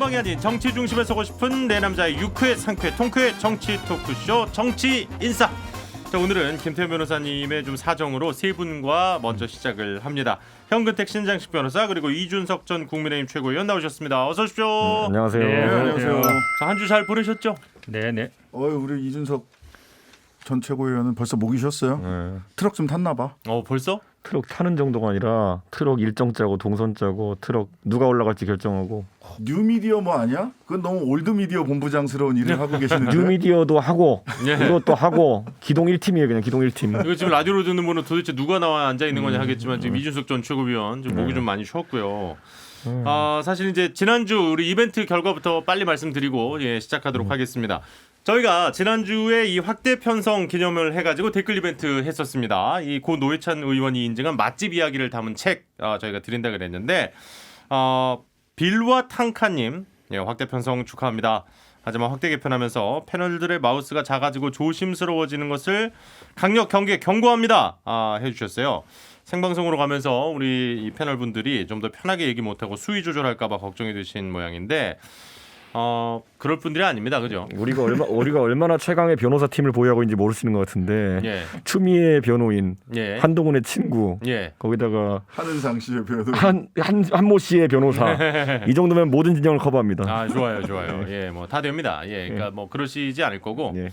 방이 아닌 정치 중심에 서고 싶은 내 남자의 유쾌 상쾌 통쾌 정치 토크쇼 정치 인사. 자, 오늘은 김태현 변호사님의 좀 사정으로 세 분과 먼저 시작을 합니다. 현근택 신장식 변호사 그리고 이준석 전 국민의힘 최고위원 나오셨습니다. 어서 오십시오. 안녕하세요. 네, 안녕하세요. 한 주 잘 보내셨죠? 네네. 우리 이준석 전 최고위원은 벌써 목이 쉬었어요. 네. 트럭 좀 탔나 봐. 벌써? 트럭 타는 정도가 아니라 트럭 일정 짜고 동선 짜고 트럭 누가 올라갈지 결정하고. 뉴미디어 뭐 아니야? 그건 너무 올드미디어 본부장스러운 일을 하고 계시는데. 뉴미디어도 하고 예. 이것도 하고 기동 1팀이에요. 그냥 기동 1팀. 이거 지금 라디오로 듣는 분은 도대체 누가 나와 앉아 있는 거냐 하겠지만 지금 이준석 전 최고위원 지금 목이 좀 많이 쉬었고요. 사실 이제 지난주 우리 이벤트 결과부터 빨리 말씀드리고 시작하도록 하겠습니다. 저희가 지난주에 이 확대 편성 기념을 해가지고 댓글 이벤트 했었습니다. 이 고 노회찬 의원이 인증한 맛집 이야기를 담은 책 저희가 드린다 그랬는데 빌와 탕카님 확대 편성 축하합니다. 하지만 확대 개편하면서 패널들의 마우스가 작아지고 조심스러워지는 것을 강력 경고합니다. 해주셨어요. 생방송으로 가면서 우리 이 패널 분들이 좀 더 편하게 얘기 못하고 수위 조절할까봐 걱정이 되신 모양인데 그럴 분들이 아닙니다, 그죠? 우리가 얼마나 최강의 변호사 팀을 보유하고 있는지 모르시는 것 같은데 예. 추미애 변호인, 예. 한동훈의 친구, 예. 거기다가 한은상 씨의 변호. 한모 씨의 변호사. 이 정도면 모든 진영을 커버합니다. 좋아요. 예, 뭐 다 됩니다. 예, 그러니까 뭐 그러시지 않을 거고. 예.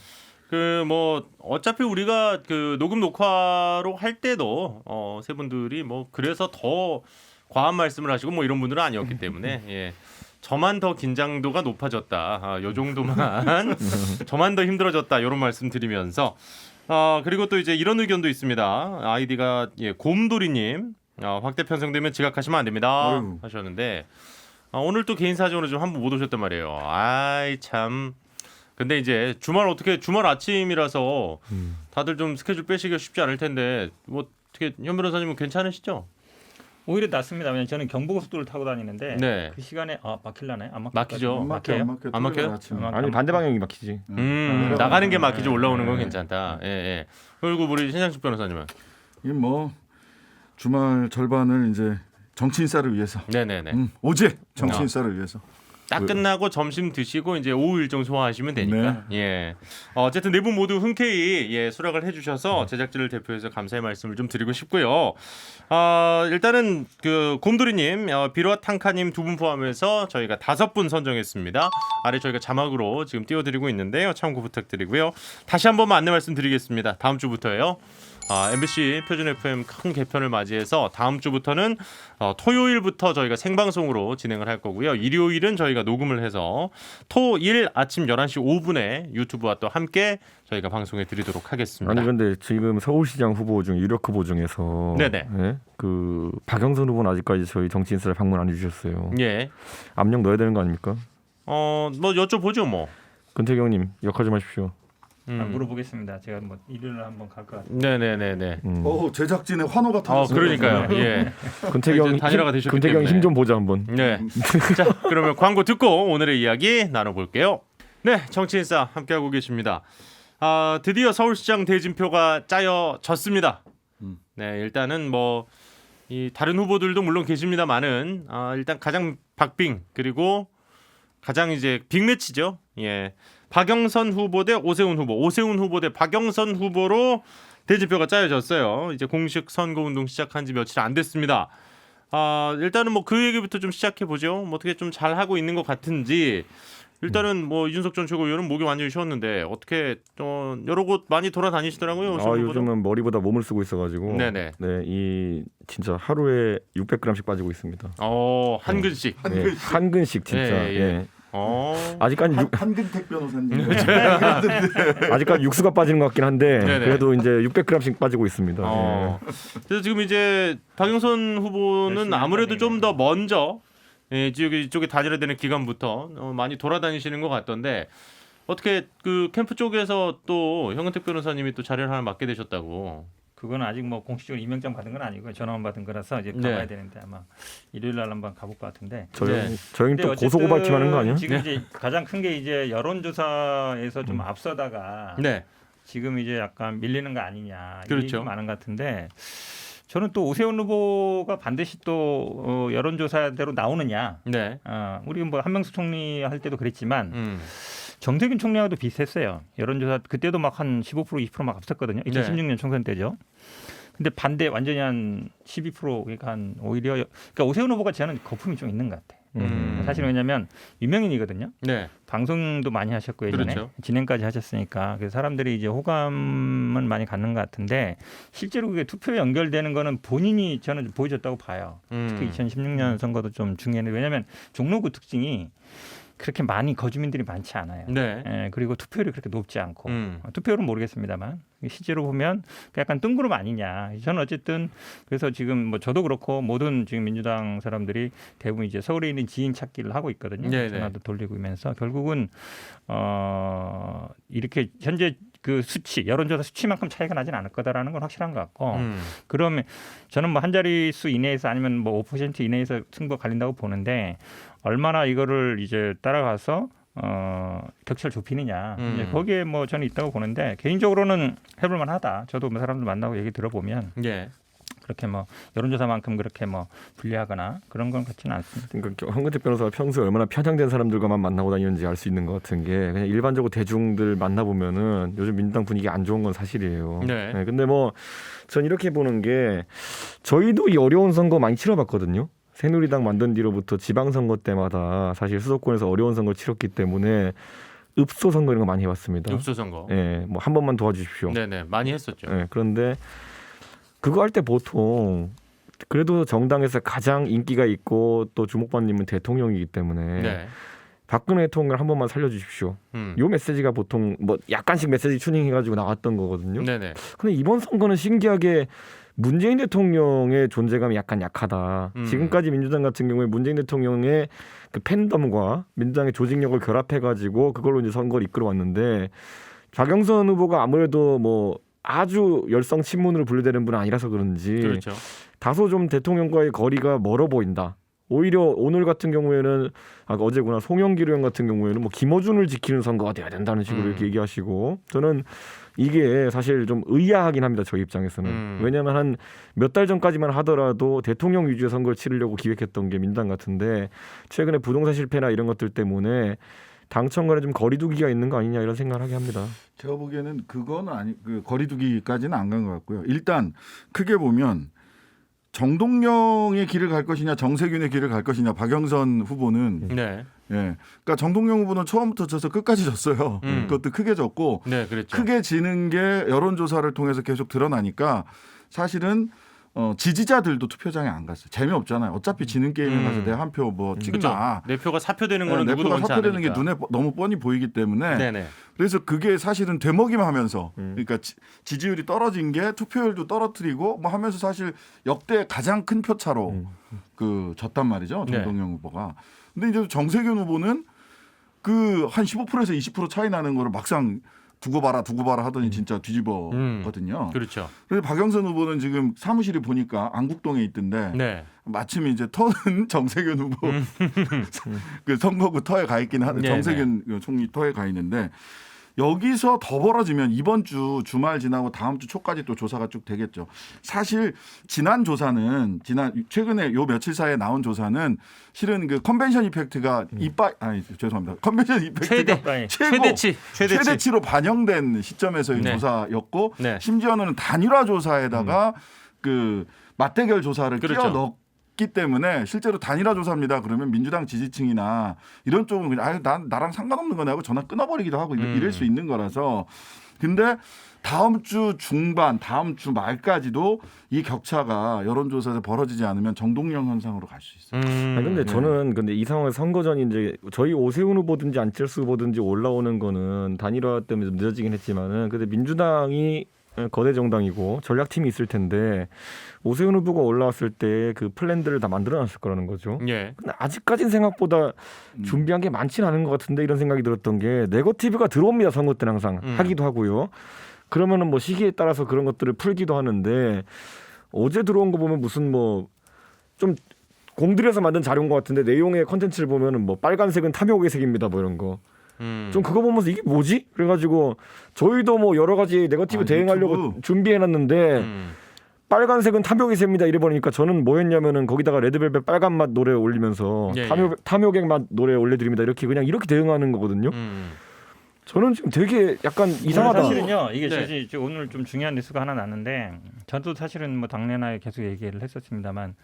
그 뭐 어차피 우리가 그 녹음 녹화로 할 때도 세 분들이 뭐 그래서 더 과한 말씀을 하시고 뭐 이런 분들은 아니었기 때문에 예. 저만 더 긴장도가 높아졌다. 요 정도만 저만 더 힘들어졌다. 이런 말씀 드리면서 그리고 또 이제 이런 의견도 있습니다. 아이디가 곰돌이님 확대 편성되면 지각하시면 안 됩니다. 하셨는데 오늘 또 개인 사정으로 좀 한 분 못 오셨단 말이에요. 아이 참. 근데 이제 주말 아침이라서 다들 좀 스케줄 빼시기가 쉽지 않을 텐데 뭐 어떻게 현 변호사님은 괜찮으시죠? 오히려 낫습니다. 왜냐면 저는 경부고속도로를 타고 다니는데 네. 그 시간에 막힐라나요? 안 막히죠. 안 막혀요? 아니 반대 방향이 막히지. 나가는 게 막히지 올라오는 건 괜찮다. 예. 그리고 우리 신장식 변호사님은 이 뭐 주말 절반을 이제 정치 인사를 위해서. 네네네. 오직 정치 인사를 위해서. 딱 끝나고 점심 드시고 이제 오후 일정 소화하시면 되니까. 네. 예. 어쨌든 네 분 모두 흔쾌히 수락을 해주셔서 제작진을 대표해서 감사의 말씀을 좀 드리고 싶고요. 일단은 그 곰돌이님, 비로와 탕카님 두 분 포함해서 저희가 5분 선정했습니다. 아래 저희가 자막으로 지금 띄워드리고 있는데요. 참고 부탁드리고요. 다시 한 번만 안내 말씀드리겠습니다. 다음 주부터예요. MBC 표준 FM 큰 개편을 맞이해서 다음 주부터는 토요일부터 저희가 생방송으로 진행을 할 거고요. 일요일은 저희가 녹음을 해서 토일 아침 11시 5분에 유튜브와 또 함께 저희가 방송해 드리도록 하겠습니다. 아니 근데 지금 서울시장 후보 중 유력 후보 중에서 네네. 그 박영선 후보는 아직까지 저희 정치 인사를 방문 안 해주셨어요. 예. 압력 넣어야 되는 거 아닙니까? 뭐 여쭤보죠 뭐. 근태경 형님 역할 좀 하십시오. 물어보겠습니다. 제가 뭐 일요일에 한번 갈 것 같아요. 네네네네. 제작진의 환호가 터졌어요. 그러니까요. 예. 근태경 단일화가 되셨기 근태경 때문에. 힘 좀 보자 한번. 네. 자, 그러면 광고 듣고 오늘의 이야기 나눠볼게요. 네, 정치인싸 함께하고 계십니다. 드디어 서울시장 대진표가 짜여졌습니다. 네, 일단은 뭐 이 다른 후보들도 물론 계십니다만은 일단 가장 박빙 그리고 가장 이제 빅매치죠. 예. 박영선 후보 대 오세훈 후보, 오세훈 후보 대 박영선 후보로 대진표가 짜여졌어요. 이제 공식 선거운동 시작한 지 며칠 안 됐습니다. 일단은 뭐 그 얘기부터 좀 시작해 보죠. 뭐 어떻게 좀 잘 하고 있는 것 같은지. 일단은 뭐 이준석 전 최고위원은 목이 완전히 쉬었는데 어떻게 여러 곳 많이 돌아다니시더라고요. 요즘은 머리보다 몸을 쓰고 있어가지고. 네네. 네, 이 진짜 하루에 600g씩 빠지고 있습니다. 한 근씩. 네, 한 근씩 진짜. 예. 아직까지 한근택 변호사님. 아직까지 육수가 빠지는 것 같긴 한데 네네. 그래도 이제 600g씩 빠지고 있습니다. 그래서 지금 이제 박영선 후보는 아무래도 좀 더 먼저 이쪽에 단일화되는 기간부터 많이 돌아다니시는 것 같던데 어떻게 그 캠프 쪽에서 또 현근택 변호사님이 또 자리를 하나 맡게 되셨다고. 그건 아직 뭐 공식적으로 임명장 받은 건 아니고요. 전화만 받은 거라서 이제 가봐야 되는데 아마 일요일 날 한번 가볼 것 같은데. 저 형님 또 고소고발팀 하는 거 아니야? 지금 이제 가장 큰 게 이제 여론조사에서 좀 앞서다가 네. 지금 이제 약간 밀리는 거 아니냐. 그렇죠. 얘기가 많은 것 같은데 저는 또 오세훈 후보가 반드시 또 여론조사대로 나오느냐. 네. 우리 뭐 한명숙 총리 할 때도 그랬지만 정세균 총리와도 비슷했어요. 여론조사 그때도 막 한 15% 20%막 앞섰거든요. 2016년 총선 때죠. 근데 반대 완전히 한 12% 그러니까 한 오히려 그러니까 오세훈 후보가 저는 거품이 좀 있는 것 같아. 사실은 왜냐하면 유명인이거든요. 네. 방송도 많이 하셨고 예전에 그렇죠. 진행까지 하셨으니까 그래서 사람들이 이제 호감은 많이 갖는 것 같은데 실제로 그게 투표에 연결되는 거는 본인이 저는 보여줬다고 봐요. 특히 2016년 선거도 좀 중요했는데 왜냐하면 종로구 특징이 그렇게 많이 거주민들이 많지 않아요. 네. 예, 그리고 투표율이 그렇게 높지 않고 투표율은 모르겠습니다만 실제로 보면 약간 뜬구름 아니냐. 저는 어쨌든 그래서 지금 뭐 저도 그렇고 모든 지금 민주당 사람들이 대부분 이제 서울에 있는 지인 찾기를 하고 있거든요. 네네. 전화도 돌리고 이면서 결국은 이렇게 현재 그 수치 여론조사 수치만큼 차이가 나진 않을 거다라는 건 확실한 것 같고 그러면 저는 뭐 한 자릿수 이내에서 아니면 뭐 5% 이내에서 승부가 갈린다고 보는데 얼마나 이거를 이제 따라가서 격차를 좁히느냐 이제 거기에 뭐 저는 있다고 보는데 개인적으로는 해볼 만하다. 저도 뭐 사람들 만나고 얘기 들어보면 예. 그렇게 뭐 여론조사만큼 그렇게 뭐 불리하거나 그런 건 같지는 않습니다. 그러니까 황근택 변호사가 평소에 얼마나 편향된 사람들과만 만나고 다니는지 알 수 있는 것 같은 게 그냥 일반적으로 대중들 만나보면은 요즘 민주당 분위기 안 좋은 건 사실이에요. 네. 네, 근데 뭐 전 이렇게 보는 게 저희도 이 어려운 선거 많이 치러봤거든요. 새누리당 만든 뒤로부터 지방선거 때마다 사실 수도권에서 어려운 선거를 치렀기 때문에 읍소 선거 이런 거 많이 해봤습니다. 읍소 선거. 네, 뭐 한 번만 도와주십시오. 네네. 많이 했었죠. 네, 그런데 그거 할 때 보통 그래도 정당에서 가장 인기가 있고 또 주목받는 대통령이기 때문에 네. 박근혜 대통령을 한 번만 살려주십시오. 요 메시지가 보통 뭐 약간씩 메시지 튜닝해가지고 나왔던 거거든요. 네네. 근데 이번 선거는 신기하게 문재인 대통령의 존재감이 약간 약하다. 지금까지 민주당 같은 경우에 문재인 대통령의 그 팬덤과 민주당의 조직력을 결합해가지고 그걸로 이제 선거를 이끌어왔는데 박영선 후보가 아무래도 뭐 아주 열성 친문으로 분류되는 분은 아니라서 그런지 그렇죠. 다소 좀 대통령과의 거리가 멀어 보인다. 오히려 오늘 같은 경우에는 어제구나 송영길 의원 같은 경우에는 뭐 김어준을 지키는 선거가 돼야 된다는 식으로 이렇게 얘기하시고 저는 이게 사실 좀 의아하긴 합니다. 저희 입장에서는. 왜냐하면 한 몇 달 전까지만 하더라도 대통령 위주의 선거를 치르려고 기획했던 게 민주당 같은데 최근에 부동산 실패나 이런 것들 때문에 당청간에 좀 거리두기가 있는 거 아니냐 이런 생각을 하게 합니다. 제가 보기에는 그거는 아니 그 거리두기까지는 안 간 것 같고요. 일단 크게 보면 정동영의 길을 갈 것이냐 정세균의 길을 갈 것이냐 박영선 후보는 네. 예. 그러니까 정동영 후보는 처음부터 져서 끝까지 졌어요. 그것도 크게 졌고 네, 그랬죠. 크게 지는 게 여론조사를 통해서 계속 드러나니까 사실은 지지자들도 투표장에 안 갔어요. 재미없잖아요. 어차피 지는 게임에 가서 내가 한 표 뭐 그렇죠. 찍나. 내 표가 사표되는 거는 내 누구도 표가 원치 사표되는 게 않으니까. 눈에 너무 뻔히 보이기 때문에 네네. 그래서 그게 사실은 되먹이만 하면서 그러니까 지지율이 떨어진 게 투표율도 떨어뜨리고 뭐 하면서 사실 역대 가장 큰 표차로 그 졌단 말이죠. 정동영 후보가. 근데 이제 정세균 후보는 그 한 15%에서 20% 차이 나는 거를 막상 두고 봐라 하더니 진짜 뒤집어거든요. 그렇죠. 그래서 박영선 후보는 지금 사무실이 보니까 안국동에 있던데 네. 마침 이제 터는 정세균 후보 그 선거구 터에 가 있긴 하는 정세균 총리 터에 가 있는데 여기서 더 벌어지면 이번 주 주말 지나고 다음 주 초까지 또 조사가 쭉 되겠죠. 사실 지난 조사는 최근에 요 며칠 사이에 나온 조사는 실은 그 컨벤션 이펙트가 죄송합니다. 컨벤션 이펙트가 최대치로 반영된 시점에서의 조사였고 심지어는 단일화 조사에다가 그 맞대결 조사를 끼워 넣기 때문에 실제로 단일화 조사입니다. 그러면 민주당 지지층이나 이런 쪽은 그냥 나랑 상관없는 거네 하고 전화 끊어버리기도 하고 이럴 수 있는 거라서. 근데 다음 주 중반, 다음 주 말까지도 이 격차가 여론조사에서 벌어지지 않으면 정동영 현상으로 갈 수 있어요. 근데 저는 이 상황에서 선거 전이 이제 저희 오세훈 후보든지 안철수 후보든지 올라오는 거는 단일화 때문에 좀 늦어지긴 했지만은 근데 민주당이 거대 정당이고 전략팀이 있을 텐데 오세훈 후보가 올라왔을 때 그 플랜들을 다 만들어놨을 거라는 거죠. 예. 근데 아직까지는 생각보다 준비한 게 많지는 않은 것 같은데 이런 생각이 들었던 게 네거티브가 들어옵니다. 선거 때는 항상 하기도 하고요. 그러면은 뭐 시기에 따라서 그런 것들을 풀기도 하는데 어제 들어온 거 보면 무슨 뭐 좀 공들여서 만든 자료인 것 같은데 내용의 컨텐츠를 보면은 뭐 빨간색은 탐욕의 색입니다. 뭐 이런 거. 좀 그거 보면서 이게 뭐지? 그래가지고 저희도 뭐 여러 가지 네거티브 대응하려고 유튜브. 준비해놨는데 빨간색은 탐욕의 새입니다 이래버리니까 저는 뭐 했냐면은 거기다가 레드벨벳 빨간 맛 노래 올리면서 예, 탐욕의 맛 노래 올려드립니다 이렇게 그냥 이렇게 대응하는 거거든요. 저는 지금 되게 약간 이상하다. 사실은요 이게 네. 사실 오늘 좀 중요한 뉴스가 하나 났는데 저도 사실은 뭐 당내나에 계속 얘기를 했었습니다만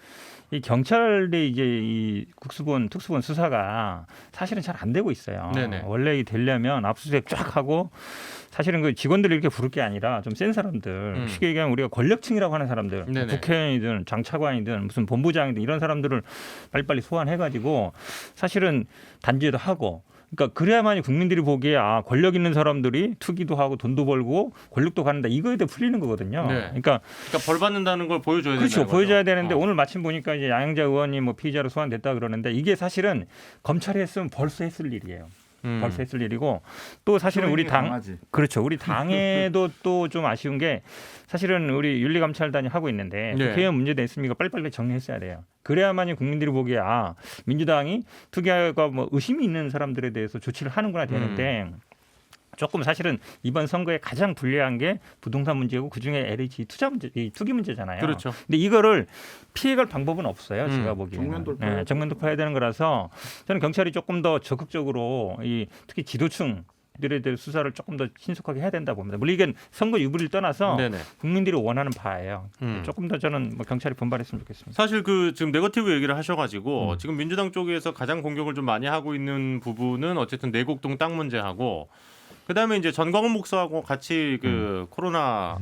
이 경찰의 이제 이 특수본 수사가 사실은 잘 안 되고 있어요. 네네. 원래 되려면 압수수색 쫙 하고 사실은 그 직원들을 이렇게 부를 게 아니라 좀 센 사람들 쉽게 얘기하면 우리가 권력층이라고 하는 사람들 네네. 국회의원이든 장차관이든 무슨 본부장이든 이런 사람들을 빨리빨리 소환해가지고 사실은 단죄도 하고 그러니까 그래야만이 국민들이 보기에 아 권력 있는 사람들이 투기도 하고 돈도 벌고 권력도 갖는다 이거에 대해 풀리는 거거든요. 네. 그러니까 벌 받는다는 걸 보여줘야 그렇죠. 된다는 보여줘야 거죠. 되는데 오늘 마침 보니까 이제 양영자 의원이 뭐 피의자로 소환됐다 그러는데 이게 사실은 검찰이 했으면 벌써 했을 일이에요. 벌써 했을 일이고 또 사실은 우리 당 강하지. 그렇죠. 우리 당에도 또 좀 아쉬운 게 사실은 우리 윤리감찰단이 하고 있는데 네. 국회의원 문제도 있으니까 빨리빨리 정리했어야 돼요. 그래야만이 국민들이 보기에 아 민주당이 투기가 뭐 의심이 있는 사람들에 대해서 조치를 하는구나 되는데 조금 사실은 이번 선거에 가장 불리한 게 부동산 문제고 그중에 LH 투자 문제, 이 투기 문제잖아요. 그렇죠. 근데 이거를 피해갈 방법은 없어요. 제가 보기에는. 정면 돌파해야 네, 정면 돌파해야 되는 거라서 저는 경찰이 조금 더 적극적으로 이 특히 지도층들에 대해 수사를 조금 더 신속하게 해야 된다 봅니다. 물론 이건 선거 유불을 떠나서 네네. 국민들이 원하는 바예요. 음. 조금 더 저는 뭐 경찰이 분발했으면 좋겠습니다. 사실 그 지금 네거티브 얘기를 하셔가지고 지금 민주당 쪽에서 가장 공격을 좀 많이 하고 있는 부분은 어쨌든 내곡동 땅 문제하고 그다음에 이제 전광훈 목사하고 같이 그 코로나를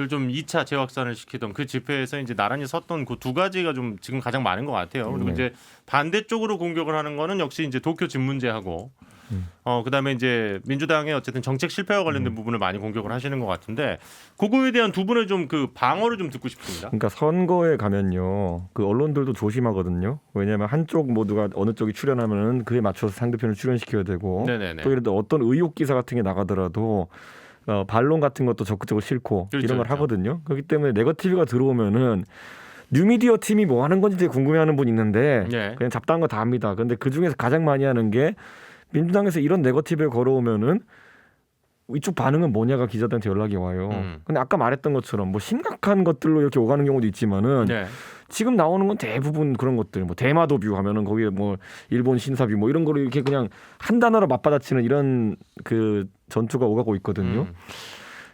좀 2차 재확산을 시키던 그 집회에서 이제 나란히 섰던 그 두 가지가 좀 지금 가장 많은 것 같아요. 그리고 이제 반대쪽으로 공격을 하는 거는 역시 이제 도쿄 집 문제하고 그다음에 이제 민주당의 어쨌든 정책 실패와 관련된 부분을 많이 공격을 하시는 것 같은데 그거에 대한 두 분의 좀 그 방어를 좀 듣고 싶습니다. 그러니까 선거에 가면요, 그 언론들도 조심하거든요. 왜냐하면 한쪽 모두가 어느 쪽이 출연하면은 그에 맞춰서 상대편을 출연시켜야 되고, 네네네. 또 예를 들어 어떤 의혹 기사 같은 게 나가더라도 반론 같은 것도 적극적으로 싫고 그렇죠, 이런 걸 그렇죠. 하거든요. 그렇기 때문에 네거티브가 들어오면은 뉴미디어 팀이 뭐 하는 건지 되게 궁금해하는 분 있는데 네. 그냥 잡다한 거 다 합니다. 근데 그 중에서 가장 많이 하는 게 민주당에서 이런 네거티브에 걸어오면은 이쪽 반응은 뭐냐가 기자들한테 연락이 와요. 근데 아까 말했던 것처럼 뭐 심각한 것들로 이렇게 오가는 경우도 있지만은 네. 지금 나오는 건 대부분 그런 것들, 뭐 대마도 뷰 하면은 거기에 뭐 일본 신사뷰 뭐 이런 거를 이렇게 그냥 한 단어로 맞받아치는 이런 그 전투가 오가고 있거든요.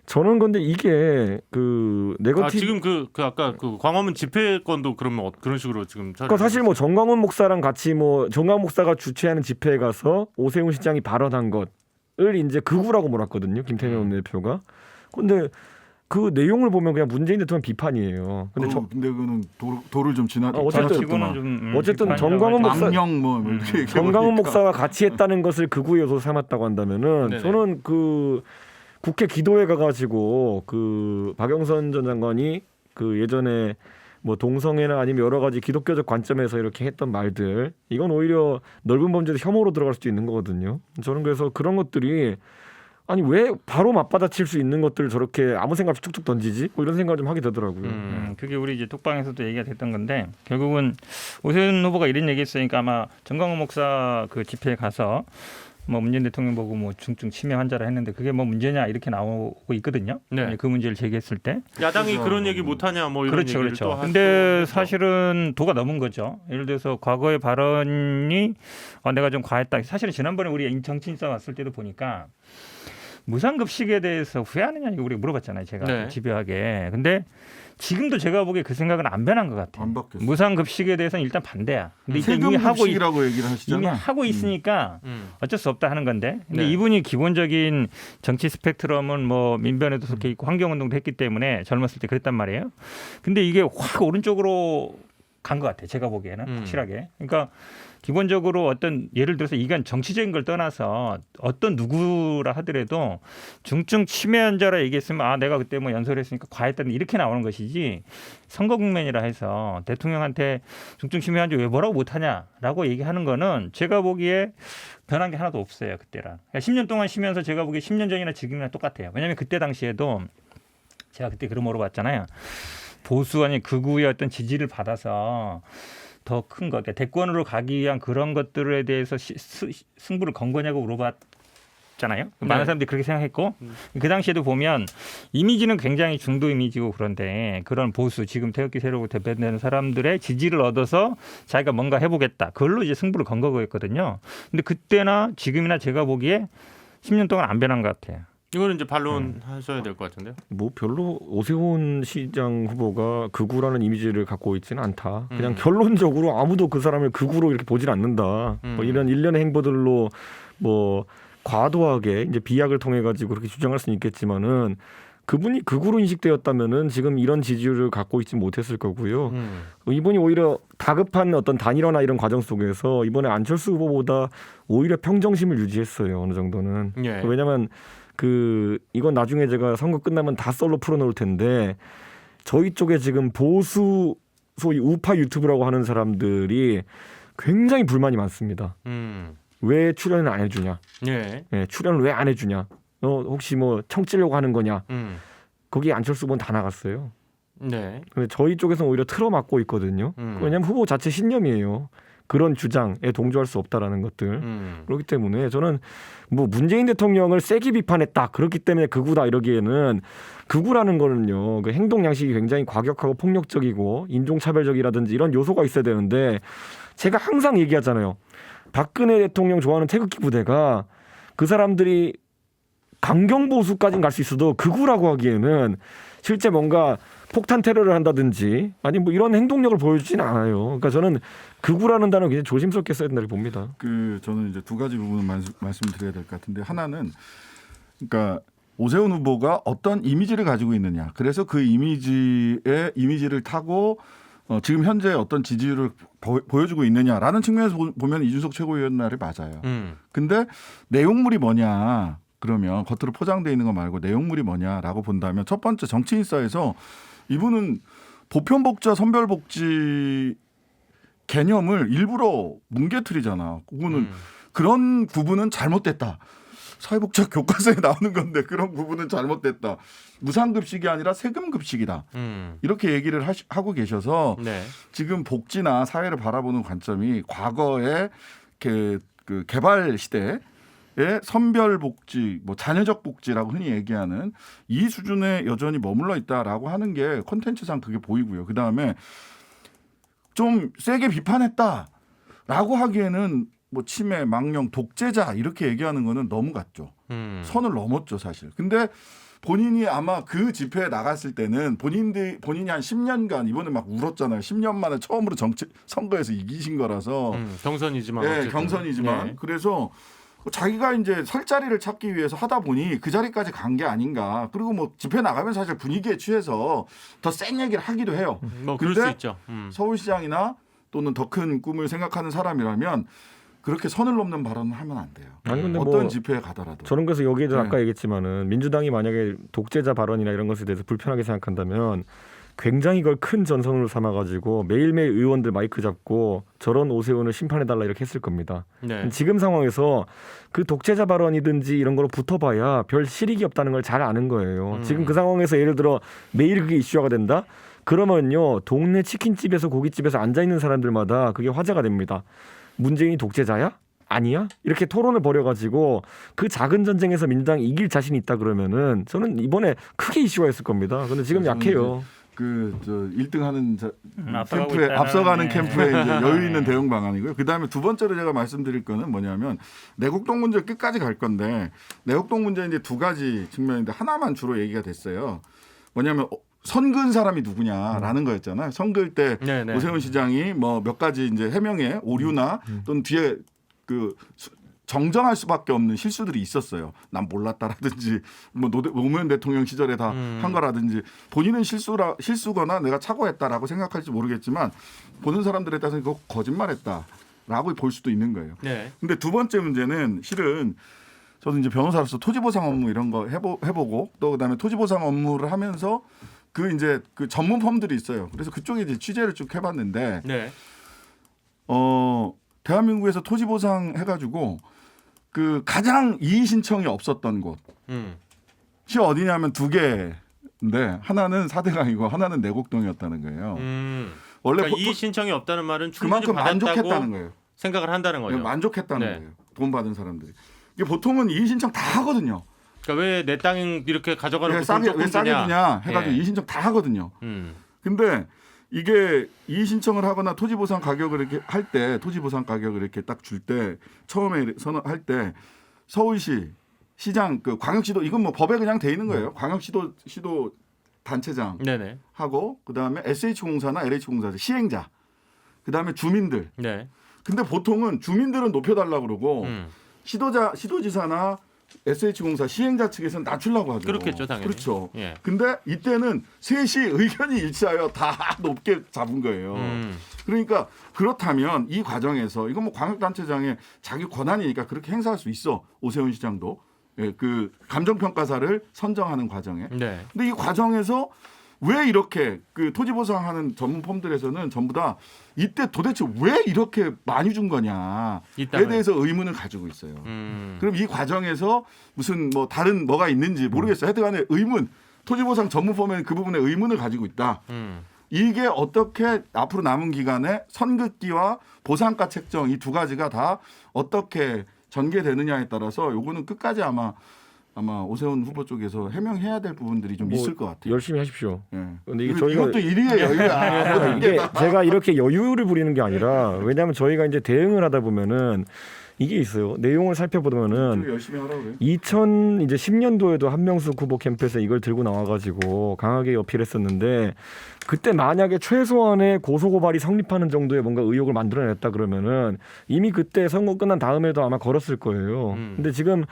저는 근데 이게 그 네거티브 지금 그 아까 그 광화문 집회 건도 그러면 그런 식으로 지금 그러니까 사실 뭐 정광훈 목사랑 같이 뭐 정광훈 목사가 주최하는 집회에 가서 오세훈 시장이 발언한 것을 이제 극우라고 몰았거든요. 김태년 원내대표가. 근데 그 내용을 보면 그냥 문재인 대통령 비판이에요. 근데 근데 그거는 도를 좀 어쨌든 지금은 좀 어쨌든 비판이라고 정광훈 하죠. 목사- 망령 뭐 이렇게 정광훈 목사가 같이 했다는 것을 극우의 요소 삼았다고 한다면은 네네. 저는 그 국회 기도회 가가지고 그 박영선 전 장관이 그 예전에 뭐 동성애나 아니면 여러 가지 기독교적 관점에서 이렇게 했던 말들 이건 오히려 넓은 범죄로 혐오로 들어갈 수도 있는 거거든요. 저는 그래서 그런 것들이 아니 왜 바로 맞받아칠 수 있는 것들을 저렇게 아무 생각 없이 툭툭 던지지? 뭐 이런 생각을 좀 하게 되더라고요. 그게 우리 이제 톡방에서도 얘기가 됐던 건데 결국은 오세훈 후보가 이런 얘기했으니까 아마 정광훈 목사 그 집회에 가서 뭐 문재인 대통령 보고 뭐 중증 치매 환자라 했는데 그게 뭐 문제냐 이렇게 나오고 있거든요. 네. 그 문제를 제기했을 때. 야당이 그래서- 그런 얘기 못하냐 뭐 이런 그렇죠, 얘기를 그렇죠. 또 하고 근데 그래서. 사실은 도가 넘은 거죠. 예를 들어서 과거의 발언이 내가 좀 과했다. 사실은 지난번에 우리 정치인사 왔을 때도 보니까 무상급식에 대해서 후회하느냐 이거 우리 물어봤잖아요. 제가 네. 집요하게. 근데 지금도 제가 보기에 그 생각은 안 변한 것 같아요. 안 바뀌었어. 무상급식에 대해서는 일단 반대야. 근데 이게 세금 급식이라고 얘기를 이미 하시잖아. 하고 있으니까 어쩔 수 없다 하는 건데. 근데 네. 이분이 기본적인 정치 스펙트럼은 뭐 민변에도 속해 있고 환경운동도 했기 때문에 젊었을 때 그랬단 말이에요. 근데 이게 확 오른쪽으로 간 것 같아요. 제가 보기에는 확실하게. 그러니까 기본적으로 어떤 예를 들어서 이건 정치적인 걸 떠나서 어떤 누구라 하더라도 중증 치매 환자라 얘기했으면 내가 그때 뭐 연설했으니까 과했다는 이렇게 나오는 것이지 선거 국면이라 해서 대통령한테 중증 치매 환자 왜 뭐라고 못하냐라고 얘기하는 거는 제가 보기에 변한 게 하나도 없어요. 그때랑. 그러니까 10년 동안 쉬면서 제가 보기에 10년 전이나 지금이나 똑같아요. 왜냐하면 그때 당시에도 제가 그때 그런 물어봤잖아요. 보수 아니 극우의 어떤 지지를 받아서 더 큰 것, 대권으로 가기 위한 그런 것들에 대해서 승부를 건 거냐고 물어봤던 잖아요. 네. 많은 사람들이 그렇게 생각했고 그 당시에도 보면 이미지는 굉장히 중도 이미지고 그런데 그런 보수 지금 태극기 세력으로 대표되는 사람들의 지지를 얻어서 자기가 뭔가 해보겠다. 그걸로 이제 승부를 건 거였거든요. 근데 그때나 지금이나 제가 보기에 10년 동안 안 변한 것 같아요. 이거는 이제 반론하셔야 될 것 같은데요. 뭐 별로 오세훈 시장 후보가 극우라는 이미지를 갖고 있지는 않다. 그냥 결론적으로 아무도 그 사람을 극우로 이렇게 보질 않는다. 뭐 이런 일련의 행보들로 뭐 과도하게 이제 비약을 통해 가지고 그렇게 주장할 수는 있겠지만은 그분이 극우로 인식되었다면은 지금 이런 지지율을 갖고 있지 못했을 거고요. 이분이 오히려 다급한 어떤 단일화나 이런 과정 속에서 이번에 안철수 후보보다 오히려 평정심을 유지했어요. 어느 정도는. 예. 왜냐하면 이건 나중에 제가 선거 끝나면 다 썰로 풀어놓을 텐데 저희 쪽에 지금 보수 소위 우파 유튜브라고 하는 사람들이 굉장히 불만이 많습니다. 왜 출연을 안 해주냐? 예. 예, 출연을 왜 안 해주냐? 너 혹시 뭐 청찌려고 하는 거냐? 거기 안철수 후보는 다 나갔어요. 네. 근데 저희 쪽에서는 오히려 틀어막고 있거든요. 왜냐하면 후보 자체 신념이에요. 그런 주장에 동조할 수 없다라는 것들. 그렇기 때문에 저는 뭐 문재인 대통령을 세게 비판했다. 그렇기 때문에 극우다 이러기에는 극우라는 거는요. 그 행동 양식이 굉장히 과격하고 폭력적이고 인종차별적이라든지 이런 요소가 있어야 되는데 제가 항상 얘기하잖아요. 박근혜 대통령 좋아하는 태극기 부대가 그 사람들이 강경보수까지는 갈 수 있어도 극우라고 하기에는 실제 뭔가 폭탄 테러를 한다든지 아니 뭐 이런 행동력을 보여주지는 않아요. 그러니까 저는 극우라는 단어 굉장히 조심스럽게 써야 된다고 봅니다. 저는 이제 두 가지 부분을 말씀드려야 될 것 같은데 하나는 그러니까 오세훈 후보가 어떤 이미지를 가지고 있느냐. 그래서 그 이미지를 타고 지금 현재 어떤 지지율을 보여주고 있느냐라는 측면에서 보면 이준석 최고위원 말이 맞아요. 근데 내용물이 뭐냐. 그러면 겉으로 포장되어 있는 거 말고 내용물이 뭐냐라고 본다면 첫 번째 정치인사에서 이분은 보편복지와 선별복지 개념을 일부러 뭉개뜨리잖아. 그거는 그런 부분은 잘못됐다. 사회복지학 교과서에 나오는 건데 그런 부분은 잘못됐다. 무상급식이 아니라 세금급식이다. 이렇게 얘기를 하고 계셔서 네. 지금 복지나 사회를 바라보는 관점이 과거의 그 개발 시대에 선별복지, 뭐 자녀적 복지라고 흔히 얘기하는 이 수준에 여전히 머물러 있다라고 하는 게 콘텐츠상 그게 보이고요. 그다음에 좀 세게 비판했다라고 하기에는 뭐 침해, 망령, 독재자 이렇게 얘기하는 거는 너무 같죠. 선을 넘었죠, 사실. 근데 본인이 아마 그 집회에 나갔을 때는 본인이 한 10년간 이번에 막 울었잖아요. 10년 만에 처음으로 선거에서 이기신 거라서. 경선이지만. 네, 어쨌든. 경선이지만. 네. 그래서 자기가 이제 설 자리를 찾기 위해서 하다 보니 그 자리까지 간 게 아닌가. 그리고 뭐 집회 나가면 사실 분위기에 취해서 더 센 얘기를 하기도 해요. 뭐 그럴 수 있죠. 서울시장이나 또는 더 큰 꿈을 생각하는 사람이라면 그렇게 선을 넘는 발언을 하면 안 돼요. 아니, 근데 어떤 뭐 집회에 가더라도. 저는 그래서 여기에도 네. 아까 얘기했지만은 민주당이 만약에 독재자 발언이나 이런 것에 대해서 불편하게 생각한다면 굉장히 이걸 큰 전선으로 삼아가지고 매일매일 의원들 마이크 잡고 저런 오세훈을 심판해달라 이렇게 했을 겁니다. 네. 지금 상황에서 그 독재자 발언이든지 이런 걸로 붙어봐야 별 실익이 없다는 걸 잘 아는 거예요. 지금 그 상황에서 예를 들어 매일 그게 이슈화가 된다? 그러면요 동네 치킨집에서 고깃집에서 앉아있는 사람들마다 그게 화제가 됩니다. 문재인이 독재자야? 아니야? 이렇게 토론을 벌여가지고 그 작은 전쟁에서 민주당이 이길 자신이 있다 그러면은 저는 이번에 크게 이슈화했을 겁니다. 근데 지금 약해요. 저 1등하는 앞서가고 캠프에 있다는, 앞서가는 네. 캠프에 이제 여유 있는 대응 방안이고요. 그다음에 두 번째로 제가 말씀드릴 거는 뭐냐면 내곡동 문제 끝까지 갈 건데 내곡동 문제 이제 두 가지 측면인데 하나만 주로 얘기가 됐어요. 뭐냐면 선근 사람이 누구냐라는 거였잖아요. 선거일 때 네네. 오세훈 시장이 뭐 몇 가지 이제 해명에 오류나 또는 뒤에 정정할 수밖에 없는 실수들이 있었어요. 난 몰랐다라든지 뭐 노무현 대통령 시절에 다 한 거라든지 본인은 실수거나 내가 착오했다라고 생각할지 모르겠지만 보는 사람들에 따라서 그거 거짓말했다라고 볼 수도 있는 거예요. 네. 근데 두 번째 문제는 실은 저도 이제 변호사로서 토지보상 업무 이런 거 해보고 또 그다음에 토지보상 업무를 하면서 그 전문 펌들이 있어요. 그래서 그쪽에 이제 취재를 쭉 해봤는데 네. 대한민국에서 토지보상 해가지고 그 가장 이의 신청이 없었던 곳이 어디냐면 두 개인데 하나는 사대강이고 하나는 내곡동이었다는 거예요. 원래 그러니까 이 신청이 없다는 말은 충분히 그만큼 받았다고 만족했다는 거예요. 생각을 한다는 거죠. 만족했다는 네. 거예요. 돈 받은 사람들이. 이게 보통은 이의 신청 다 하거든요. 그러니까 왜 내 땅 이렇게 가져가는 왜 돈 싸게 조금 주냐 해가지고 예. 이의 신청 다 하거든요. 근데 이게 이의 신청을 하거나 토지 보상 가격을 이렇게 할 때 토지 보상 가격을 이렇게 딱 줄 때 처음에 선언할 때 서울시 시장 그 광역시도 이건 뭐 법에 그냥 돼 있는 거예요. 광역시도 시도 단체장 네네. 하고 그다음에 SH공사나 LH공사 시행자 그다음에 주민들. 네. 근데 보통은 주민들은 높여달라고 그러고 시도지사나 SH공사 시행자 측에서는 낮추려고 하죠. 그렇겠죠, 당연히. 그렇죠. 예. 근데 이때는 셋이 의견이 일치하여 다 높게 잡은 거예요. 그러니까 그렇다면 이 과정에서 이건 뭐 광역단체장의 자기 권한이니까 그렇게 행사할 수 있어. 오세훈 시장도 예, 그 감정평가사를 선정하는 과정에. 네. 근데 이 과정에서 왜 이렇게 그 토지 보상하는 전문 펌들에서는 전부 다 이때 도대체 왜 이렇게 많이 준 거냐에 대해서 의문을 가지고 있어요. 그럼 이 과정에서 무슨 뭐 다른 뭐가 있는지 모르겠어요. 하여튼간에 의문 토지 보상 전문 펌은 그 부분에 의문을 가지고 있다. 이게 어떻게 앞으로 남은 기간에 선긋기와 보상가 책정 이 두 가지가 다 어떻게 전개되느냐에 따라서 요거는 끝까지 아마 오세훈 후보 쪽에서 해명해야 될 부분들이 좀 있을 것 같아요. 열심히 하십시오. 예. 근데 이게 이것도 일이에요. 이게 제가 이렇게 여유를 부리는 게 아니라 왜냐하면 저희가 이제 대응을 하다 보면은 이게 있어요. 내용을 살펴보면은 열심히 하라고 그래요. 2010년도에도 한명숙 후보 캠프에서 이걸 들고 나와가지고 강하게 어필했었는데 그때 만약에 최소한의 고소고발이 성립하는 정도의 뭔가 의혹을 만들어냈다 그러면은 이미 그때 선거 끝난 다음에도 아마 걸었을 거예요. 근데 지금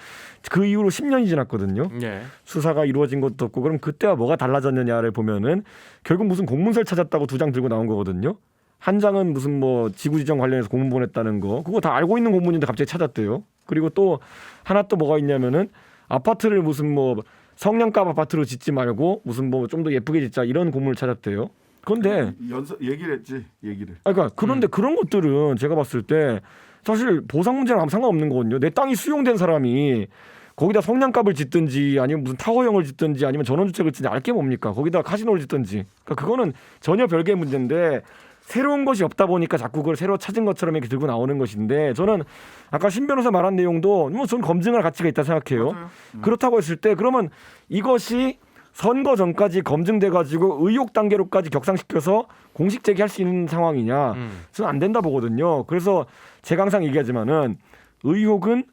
그 이후로 10년이 지났거든요. 예. 수사가 이루어진 것도 없고 그럼 그때와 뭐가 달라졌느냐를 보면은 결국 무슨 공문서를 찾았다고 2장 들고 나온 거거든요. 한 장은 무슨 뭐 지구지정 관련해서 공문 보냈다는 거 그거 다 알고 있는 공문인데 갑자기 찾았대요. 그리고 또 하나 또 뭐가 있냐면은 아파트를 무슨 뭐 성냥갑 아파트로 짓지 말고 무슨 뭐 좀 더 예쁘게 짓자 이런 공문을 찾았대요. 그런데 얘기를 했지 얘기를. 그러니까 그런데 그런 것들은 제가 봤을 때 사실 보상 문제랑 아무 상관없는 거거든요. 내 땅이 수용된 사람이 거기다 성냥갑을 짓든지 아니면 무슨 타워형을 짓든지 아니면 전원주택을 짓든지 알 게 뭡니까? 거기다 카지노를 짓든지. 그러니까 그거는 전혀 별개의 문제인데 새로운 것이 없다 보니까 자꾸 그걸 새로 찾은 것처럼 이렇게 들고 나오는 것인데 저는 아까 신 변호사 말한 내용도 뭐 저는 검증할 가치가 있다 생각해요. 그렇다고 했을 때 그러면 이것이 선거 전까지 검증돼 가지고 의혹 단계로까지 격상시켜서 공식 제기할 수 있는 상황이냐? 저는 안 된다 보거든요. 그래서 제가 항상 얘기하지만은 의혹은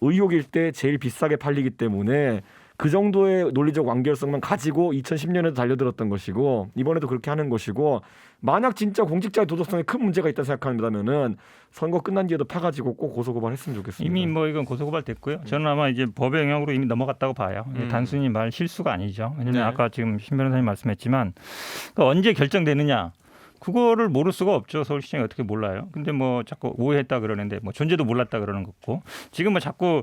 의혹일 때 제일 비싸게 팔리기 때문에 그 정도의 논리적 완결성만 가지고 2010년에도 달려들었던 것이고 이번에도 그렇게 하는 것이고 만약 진짜 공직자의 도덕성에 큰 문제가 있다 생각한다면은 선거 끝난 뒤에도 파가지고 꼭 고소고발했으면 좋겠습니다. 이미 뭐 이건 고소고발 됐고요. 저는 아마 이제 법의 영역으로 이미 넘어갔다고 봐요. 단순히 말 실수가 아니죠. 왜냐하면 네. 아까 지금 신 변호사님 말씀했지만 그러니까 언제 결정되느냐. 그거를 모를 수가 없죠. 서울시장이 어떻게 몰라요. 근데 뭐 자꾸 오해했다 그러는데 뭐 존재도 몰랐다 그러는 거고 지금 뭐 자꾸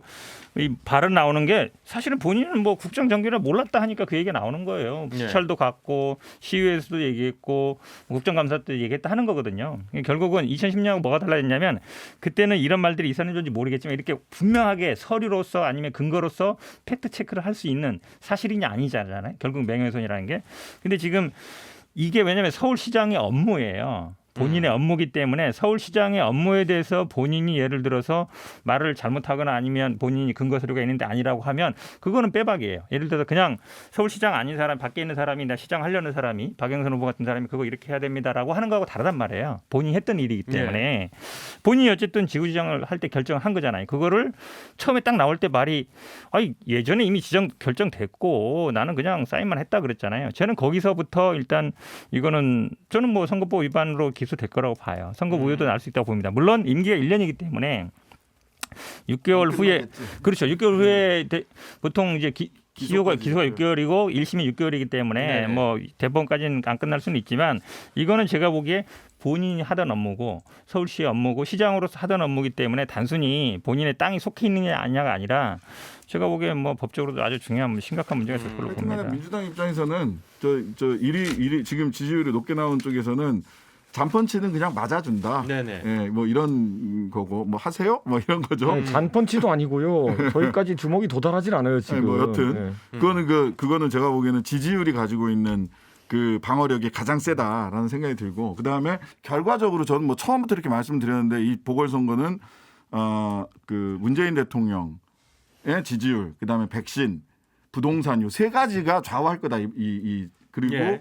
이 발언 나오는 게 사실은 본인은 뭐 국정전개를 몰랐다 하니까 그 얘기가 나오는 거예요. 네. 수찰도 갔고 시의회에서도 얘기했고 국정감사 때도 얘기했다 하는 거거든요. 결국은 2010년하고 뭐가 달라졌냐면 그때는 이런 말들이 있었는지 모르겠지만 이렇게 분명하게 서류로서 아니면 근거로서 팩트 체크를 할 수 있는 사실이냐 아니잖아요. 결국 명예훼손이라는 게. 근데 지금 이게 왜냐하면 서울시장의 업무예요. 본인의 업무기 때문에 서울시장의 업무에 대해서 본인이 예를 들어서 말을 잘못하거나 아니면 본인이 근거 서류가 있는데 아니라고 하면 그거는 빼박이에요. 예를 들어서 그냥 서울시장 아닌 사람 밖에 있는 사람이 나 시장 하려는 사람이 박영선 후보 같은 사람이 그거 이렇게 해야 됩니다라고 하는 거하고 다르단 말이에요. 본인이 했던 일이기 때문에 본인이 어쨌든 지구지정을 할 때 결정을 한 거잖아요. 그거를 처음에 딱 나올 때 말이 예전에 이미 지정 결정됐고 나는 그냥 사인만 했다 그랬잖아요. 저는 거기서부터 일단 이거는 저는 뭐 선거법 위반으로 기소될 거라고 봐요. 선거 무효도 날 수 있다고 봅니다. 물론 임기가 1년이기 때문에 6개월 후에 그렇죠. 6개월 후에 보통 이제 기소가 6개월이고 1심이 6개월이기 때문에 네네. 뭐 대법원까지는 안 끝날 수는 있지만 이거는 제가 보기에 본인이 하던 업무고 서울시의 업무고 시장으로서 하던 업무이기 때문에 단순히 본인의 땅이 속해 있느냐 아니냐가 아니라 제가 보기에 뭐 법적으로도 아주 중요한 심각한 문제가 있을 걸로 봅니다. 민주당 입장에서는 저 1위 지금 지지율이 높게 나온 쪽에서는 잔펀치는 그냥 맞아준다. 네네. 예, 뭐 이런 거고 뭐 하세요? 뭐 이런 거죠. 아니, 잔펀치도 아니고요. 저희까지 주먹이 도달하질 않아요 지금. 아니, 뭐 여튼 그거는 제가 보기에는 지지율이 가지고 있는 그 방어력이 가장 세다라는 생각이 들고 그다음에 결과적으로 저는 뭐 처음부터 이렇게 말씀드렸는데 이 보궐선거는 그 문재인 대통령 지지율, 그다음에 백신, 부동산 요 세 가지가 좌우할 거다. 그리고 예.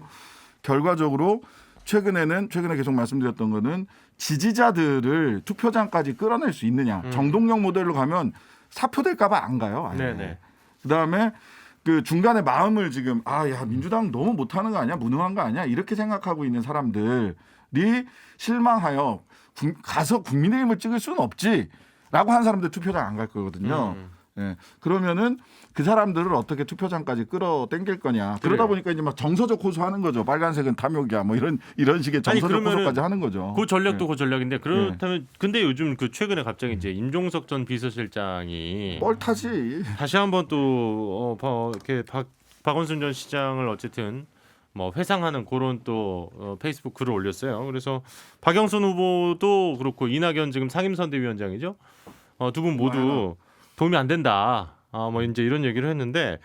결과적으로 최근에 계속 말씀드렸던 거는 지지자들을 투표장까지 끌어낼 수 있느냐. 정동영 모델로 가면 사표될까봐 안 가요. 아예. 네네. 그다음에 그 중간에 마음을 지금 야 민주당 너무 못하는 거 아니야, 무능한 거 아니야 이렇게 생각하고 있는 사람들이 실망하여 가서 국민의힘을 찍을 수는 없지라고 한 사람들 투표장 안 갈 거거든요. 예. 그러면은 그 사람들을 어떻게 투표장까지 끌어당길 거냐. 그러다 보니까 이제 막 정서적 호소하는 거죠. 빨간색은 탐욕이야. 뭐 이런 식의 정서적 호소까지 하는 거죠. 그 전략도 그 전략인데 그렇다면 근데 요즘 그 최근에 갑자기 이제 임종석 전 비서실장이 뻘타지. 다시 한번 또 이렇게 박원순 전 시장을 어쨌든 뭐 회상하는 그런 또 페이스북 글을 올렸어요. 그래서 박영선 후보도 그렇고 이낙연 지금 상임선대위원장이죠. 두 분 모두 도움이 안 된다. 뭐 이제 이런 얘기를 했는데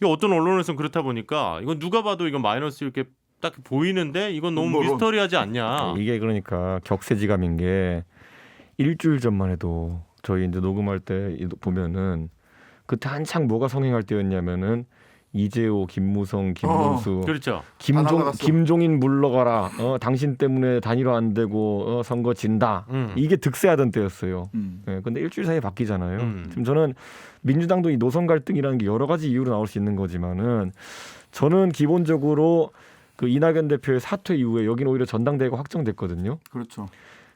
이 어떤 언론에서는 그렇다 보니까 이건 누가 봐도 이건 마이너스 이렇게 딱 보이는데 이건 너무 미스터리하지 않냐. 이게 그러니까 격세지감인 게 일주일 전만 해도 저희 이제 녹음할 때 보면은 그때 한창 뭐가 성행할 때였냐면은 이재호, 김무성, 김문수, 그렇죠. 김종인 물러가라. 당신 때문에 단일화 안 되고 선거 진다. 이게 득세하던 때였어요. 네, 근데 일주일 사이에 바뀌잖아요. 지금 저는 민주당도 이 노선 갈등이라는 게 여러 가지 이유로 나올 수 있는 거지만은 저는 기본적으로 그 이낙연 대표의 사퇴 이후에 여기는 오히려 전당대회가 확정됐거든요. 그렇죠.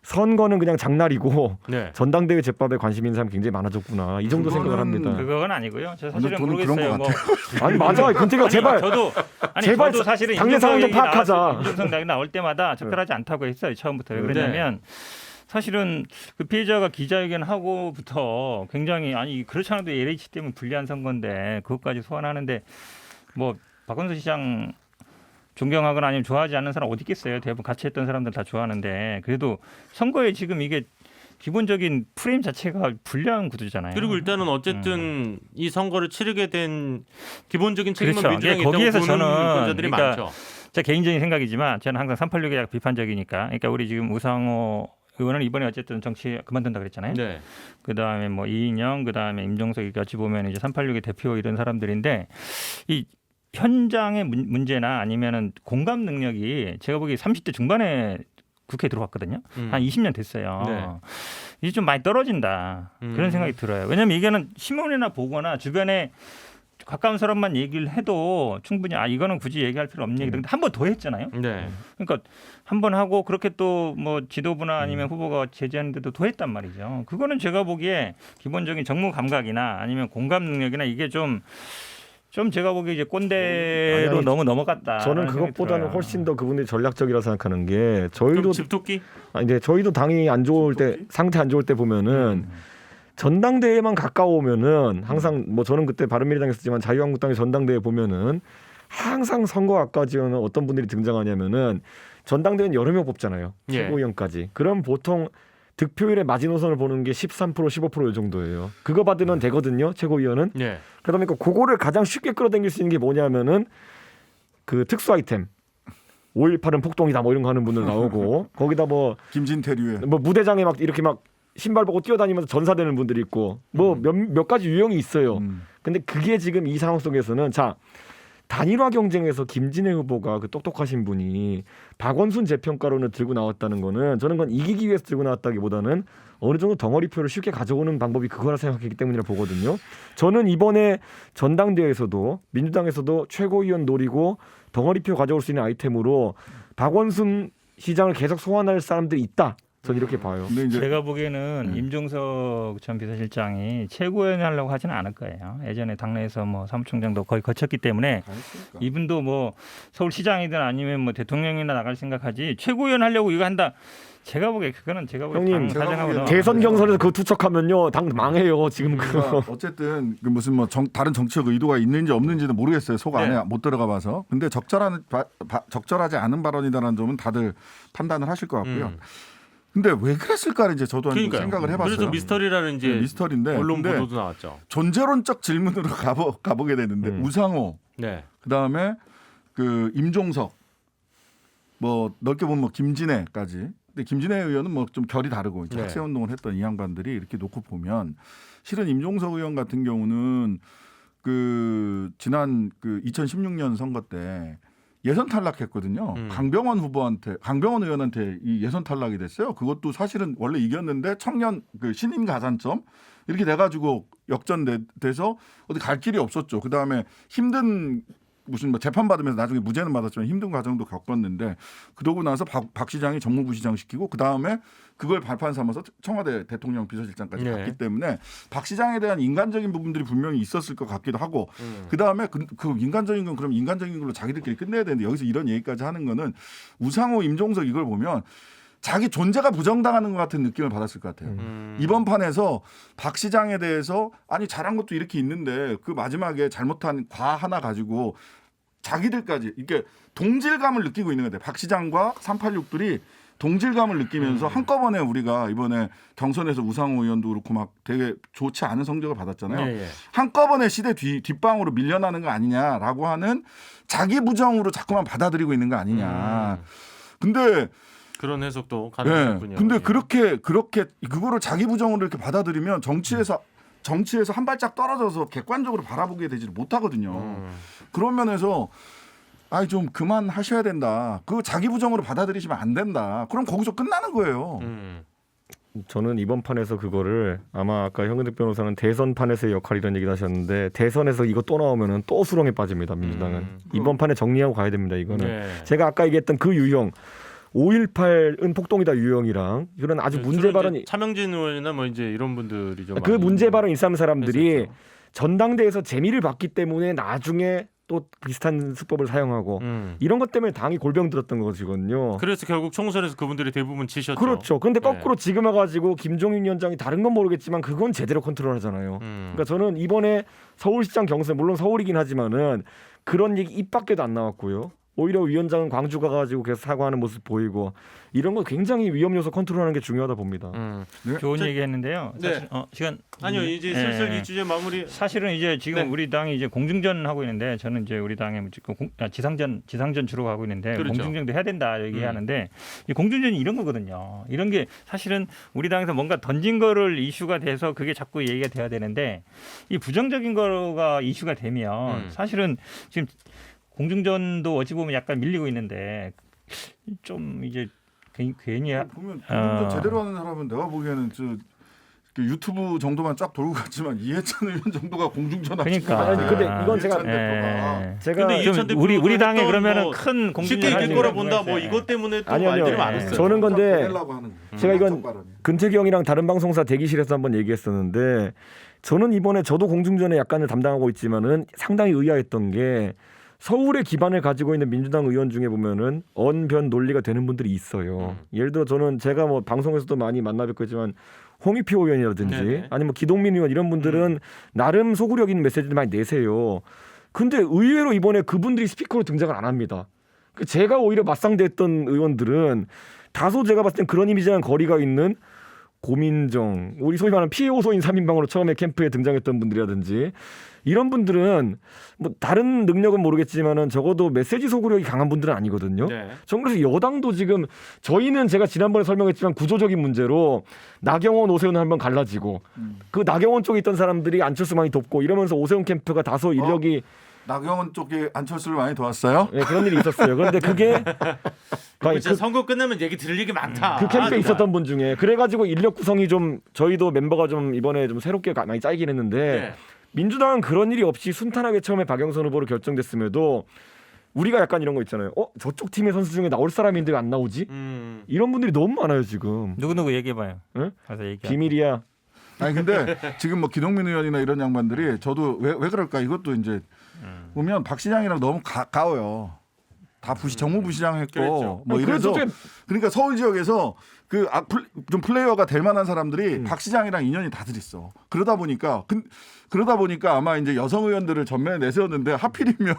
선거는 그냥 장날이고 네. 전당대회 제밥에 관심 있는 사람이 굉장히 많아졌구나. 이 정도 생각을 합니다. 그건 아니고요. 저 사실은 저는 모르겠어요. 그런 것 아니 맞아. 근태가 제발 제발 저도 사실은 당내 상황 좀 파악하자. 임종석 얘기 나올 때마다 적절하지 않다고 했어요. 처음부터. 왜 그러냐면 사실은 그 피해자가 기자회견하고부터 굉장히 아니 그렇지 않아도 LH 때문에 불리한 선거인데 그것까지 소환하는데 뭐 박원순 시장 존경하거나 아니면 좋아하지 않는 사람 어디 있겠어요. 대부분 같이 했던 사람들 다 좋아하는데 그래도 선거에 지금 이게 기본적인 프레임 자체가 불리한 구도잖아요. 그리고 일단은 어쨌든 이 선거를 치르게 된 기본적인 책임은 그렇죠. 민주당이 거기에서 있다고 보는 저는 유권자들이 많죠. 제 개인적인 생각이지만 저는 항상 386에 약간 비판적이니까. 그러니까 우리 지금 우상호 의원은 이번에 어쨌든 정치 그만둔다 그랬잖아요. 네. 그다음에 뭐 이인영, 그다음에 임종석이 같이 보면 이제 386의 대표 이런 사람들인데 이 현장의 문제나 아니면은 공감 능력이 제가 보기에 30대 중반에 국회에 들어왔거든요. 한 20년 됐어요. 네. 이제 좀 많이 떨어진다. 그런 생각이 들어요. 왜냐하면 이게는 신문이나 보거나 주변에 가까운 사람만 얘기를 해도 충분히 이거는 굳이 얘기할 필요 없는 얘기인데 한 번 더 했잖아요. 네. 그러니까 한 번 하고 그렇게 또 뭐 지도부나 아니면 후보가 제지하는데도 더 했단 말이죠. 그거는 제가 보기에 기본적인 정무 감각이나 아니면 공감 능력이나 이게 좀 제가 보기에 이제 꼰대로 너무 넘어갔다. 저는 그것보다는 훨씬 더 그분들이 전략적이라 생각하는 게 저희도 집토끼? 근데 저희도 당이 안 좋을 때 상태 안 좋을 때 보면은 전당대회만 가까우면은 항상 뭐 저는 그때 바른미래당에 있었지만 자유한국당의 전당대회 보면은 항상 선거 앞까지는 어떤 분들이 등장하냐면은 전당대회는 여러 명 뽑잖아요. 예. 최고위원까지. 그럼 보통 득표율의 마지노선을 보는 게 13% 15% 이 정도예요. 그거 받으면 되거든요. 최고위원은. 네. 그러다 보니까 그거를 가장 쉽게 끌어당길 수 있는 게 뭐냐면은 그 특수 아이템 5.18은 폭동이다 뭐 이런 거 하는 분들 나오고 거기다 뭐 김진태류에 뭐 무대장에 막 이렇게 막 신발 벗고 뛰어다니면서 전사되는 분들이 있고 뭐 몇 가지 유형이 있어요. 근데 그게 지금 이 상황 속에서는 자 단일화 경쟁에서 김진애 후보가 그 똑똑하신 분이 박원순 재평가론을 들고 나왔다는 거는 저는 그건 이기기 위해서 들고 나왔다기보다는 어느 정도 덩어리표를 쉽게 가져오는 방법이 그거라 생각했기 때문이라 보거든요. 저는 이번에 전당대회에서도 민주당에서도 최고위원 노리고 덩어리표 가져올 수 있는 아이템으로 박원순 시장을 계속 소환할 사람들이 있다. 저는 이렇게 봐요. 근데 이제 제가 보기에는 임종석 전 비서실장이 최고위원 하려고 하지는 않을 거예요. 예전에 당내에서 뭐 사무총장도 거의 거쳤기 때문에 이분도 뭐 서울시장이든 아니면 뭐 대통령이나 나갈 생각하지 최고위원 하려고 이거 한다. 제가 보기에 그거는 제가 보기에 형님, 당 사정하고 대선 경선에서 그거 투척하면요 당 망해요. 지금 그거. 어쨌든 그 무슨 뭐 다른 정치적 의도가 있는지 없는지는 모르겠어요. 속 안에 못 들어가 봐서. 근데 적절하지 않은 발언이다라는 점은 다들 판단을 하실 것 같고요. 근데 왜 그랬을까 이제 저도 생각을 해봤어요. 그래서 미스터리라는 이제 미스터리인데 언론 보도도 나왔죠. 존재론적 질문으로 가보게 되는데 우상호, 네. 그다음에 그 임종석, 뭐 넓게 보면 뭐 김진애까지 근데 김진애 의원은 뭐 좀 결이 다르고 이제 네. 학생 운동을 했던 이 양반들이 이렇게 놓고 보면 실은 임종석 의원 같은 경우는 그 지난 그 2016년 선거 때 예선 탈락했거든요. 강병원 의원한테 이 예선 탈락이 됐어요. 그것도 사실은 원래 이겼는데 청년 그 신인 가산점 이렇게 돼가지고 역전돼서 어디 갈 길이 없었죠. 그 다음에 힘든 무슨 뭐 재판 받으면서 나중에 무죄는 받았지만 힘든 과정도 겪었는데 그러고 나서 박 시장이 정무부 시장 시키고 그 다음에 그걸 발판 삼아서 청와대 대통령 비서실장까지 네. 갔기 때문에 박 시장에 대한 인간적인 부분들이 분명히 있었을 것 같기도 하고 그 다음에 그 인간적인 건 그럼 인간적인 걸로 자기들끼리 끝내야 되는데 여기서 이런 얘기까지 하는 거는 우상호, 임종석 이걸 보면 자기 존재가 부정당하는 것 같은 느낌을 받았을 것 같아요. 이번 판에서 박 시장에 대해서 아니 잘한 것도 이렇게 있는데 그 마지막에 잘못한 과 하나 가지고 자기들까지 이렇게 동질감을 느끼고 있는 거예요. 박 시장과 386들이 동질감을 느끼면서 한꺼번에 우리가 이번에 경선에서 우상호 의원도 그렇고 막 되게 좋지 않은 성적을 받았잖아요. 예, 예. 한꺼번에 시대 뒷방으로 밀려나는 거 아니냐라고 하는 자기 부정으로 자꾸만 받아들이고 있는 거 아니냐. 근데 그런 해석도 네. 가능하군요. 근데 예. 그렇게 그거를 자기 부정으로 이렇게 받아들이면 정치에서 한 발짝 떨어져서 객관적으로 바라보게 되지를 못하거든요. 그런 면에서 좀 그만 하셔야 된다. 그 자기 부정으로 받아들이시면 안 된다. 그럼 거기서 끝나는 거예요. 저는 이번 판에서 그거를 아마 아까 현근택 변호사는 대선판에서의 역할이라는 얘기를 하셨는데 대선에서 이거 또 나오면은 또 수렁에 빠집니다. 민주당은 이번 판에 정리하고 가야 됩니다. 이거는 네. 제가 아까 얘기했던 그 유형 5.18은 폭동이다 유형이랑 이런 아주 문제 발언이 차명진 의원이나 뭐 이제 이런 분들이 좀 그 문제 발언 일삼는 사람들이 했었죠. 전당대회에서 재미를 봤기 때문에 나중에 또 비슷한 수법을 사용하고 이런 것 때문에 당이 골병 들었던 거거든요. 그래서 결국 총선에서 그분들이 대부분 지셨죠. 그렇죠. 그런데 네. 거꾸로 지금 와가지고 김종인 위원장이 다른 건 모르겠지만 그건 제대로 컨트롤하잖아요. 그러니까 저는 이번에 서울시장 경선 물론 서울이긴 하지만은 그런 얘기 입 밖에도 안 나왔고요. 오히려 위원장은 광주 가가지고 계속 사과하는 모습 보이고 이런 거 굉장히 위험 요소 컨트롤하는 게 중요하다 봅니다. 좋은 얘기했는데요. 네. 사실, 시간 아니요 이제 슬슬 이 주제 마무리. 사실은 이제 지금 네. 우리 당이 이제 공중전 하고 있는데 저는 이제 우리 당에 지상전 주로 가고 있는데 그렇죠. 공중전도 해야 된다 얘기하는데 이 공중전이 이런 거거든요. 이런 게 사실은 우리 당에서 뭔가 던진 거를 이슈가 돼서 그게 자꾸 얘기가 돼야 되는데 이 부정적인 거가 이슈가 되면 사실은 지금 공중전도 어찌 보면 약간 밀리고 있는데 좀 이제 괜히 보면 공중전 제대로 하는 사람은 내가 보기에는 유튜브 정도만 쫙 돌고 갔지만 이해찬 의원 정도가 공중전 그러니까. 아니, 근데 이건 제가 근데 좀 이해찬 우리 대표가 당에 했던 그러면은 뭐 큰 공중전 쉽게 이길 거라 본다. 뭐 이것 때문에 또 아니요, 말들이 아니요. 많았어요. 저는 근데 제가 이건 발언이. 근태기 형이랑 다른 방송사 대기실에서 한번 얘기했었는데 저는 이번에 저도 공중전에 약간을 담당하고 있지만은 상당히 의아했던 게 서울의 기반을 가지고 있는 민주당 의원 중에 보면은 언변 논리가 되는 분들이 있어요. 예를 들어 저는 제가 뭐 방송에서도 많이 만나뵙고 있지만 홍익표 의원이라든지 네네. 아니면 기동민 의원 이런 분들은 나름 소구력 있는 메시지를 많이 내세요. 근데 의외로 이번에 그분들이 스피커로 등장을 안 합니다. 제가 오히려 맞상대했던 의원들은 다소 제가 봤을 땐 그런 이미지랑 거리가 있는 고민정, 우리 소위 말하는 피해 호소인 3인방으로 처음에 캠프에 등장했던 분들이라든지 이런 분들은 뭐 다른 능력은 모르겠지만은 적어도 메시지 소구력이 강한 분들은 아니거든요. 네. 전 그래서 여당도 지금 저희는 제가 지난번에 설명했지만 구조적인 문제로 나경원, 오세훈을 한번 갈라지고 그 나경원 쪽에 있던 사람들이 안철수 많이 돕고 이러면서 오세훈 캠프가 다소 인력이 나경원 쪽에 안철수를 많이 도왔어요? 네, 그런 일이 있었어요. 그런데 그게 진짜 선거 끝나면 얘기 들을 얘기 많다. 그 캠프에 정말. 있었던 분 중에 그래가지고 인력 구성이 좀 저희도 멤버가 좀 이번에 좀 새롭게 많이 짜이긴 했는데 네. 민주당은 그런 일이 없이 순탄하게 처음에 박영선 후보로 결정됐음에도 우리가 약간 이런 거 있잖아요. 저쪽 팀의 선수 중에 나올 사람인데 왜 안 나오지? 이런 분들이 너무 많아요 지금. 누구 얘기해봐요. 응? 가서 얘기. 비밀이야. 아니 근데 지금 뭐 기동민 의원이나 이런 양반들이 저도 왜 그럴까 이것도 이제 보면 박 시장이랑 너무 가까워요. 다 정무부시장 했고 그랬죠. 뭐 이래서 그러니까 서울 지역에서 좀 플레이어가 될 만한 사람들이 박 시장이랑 인연이 다들 있어. 그러다 보니까 아마 이제 여성 의원들을 전면에 내세웠는데 하필이면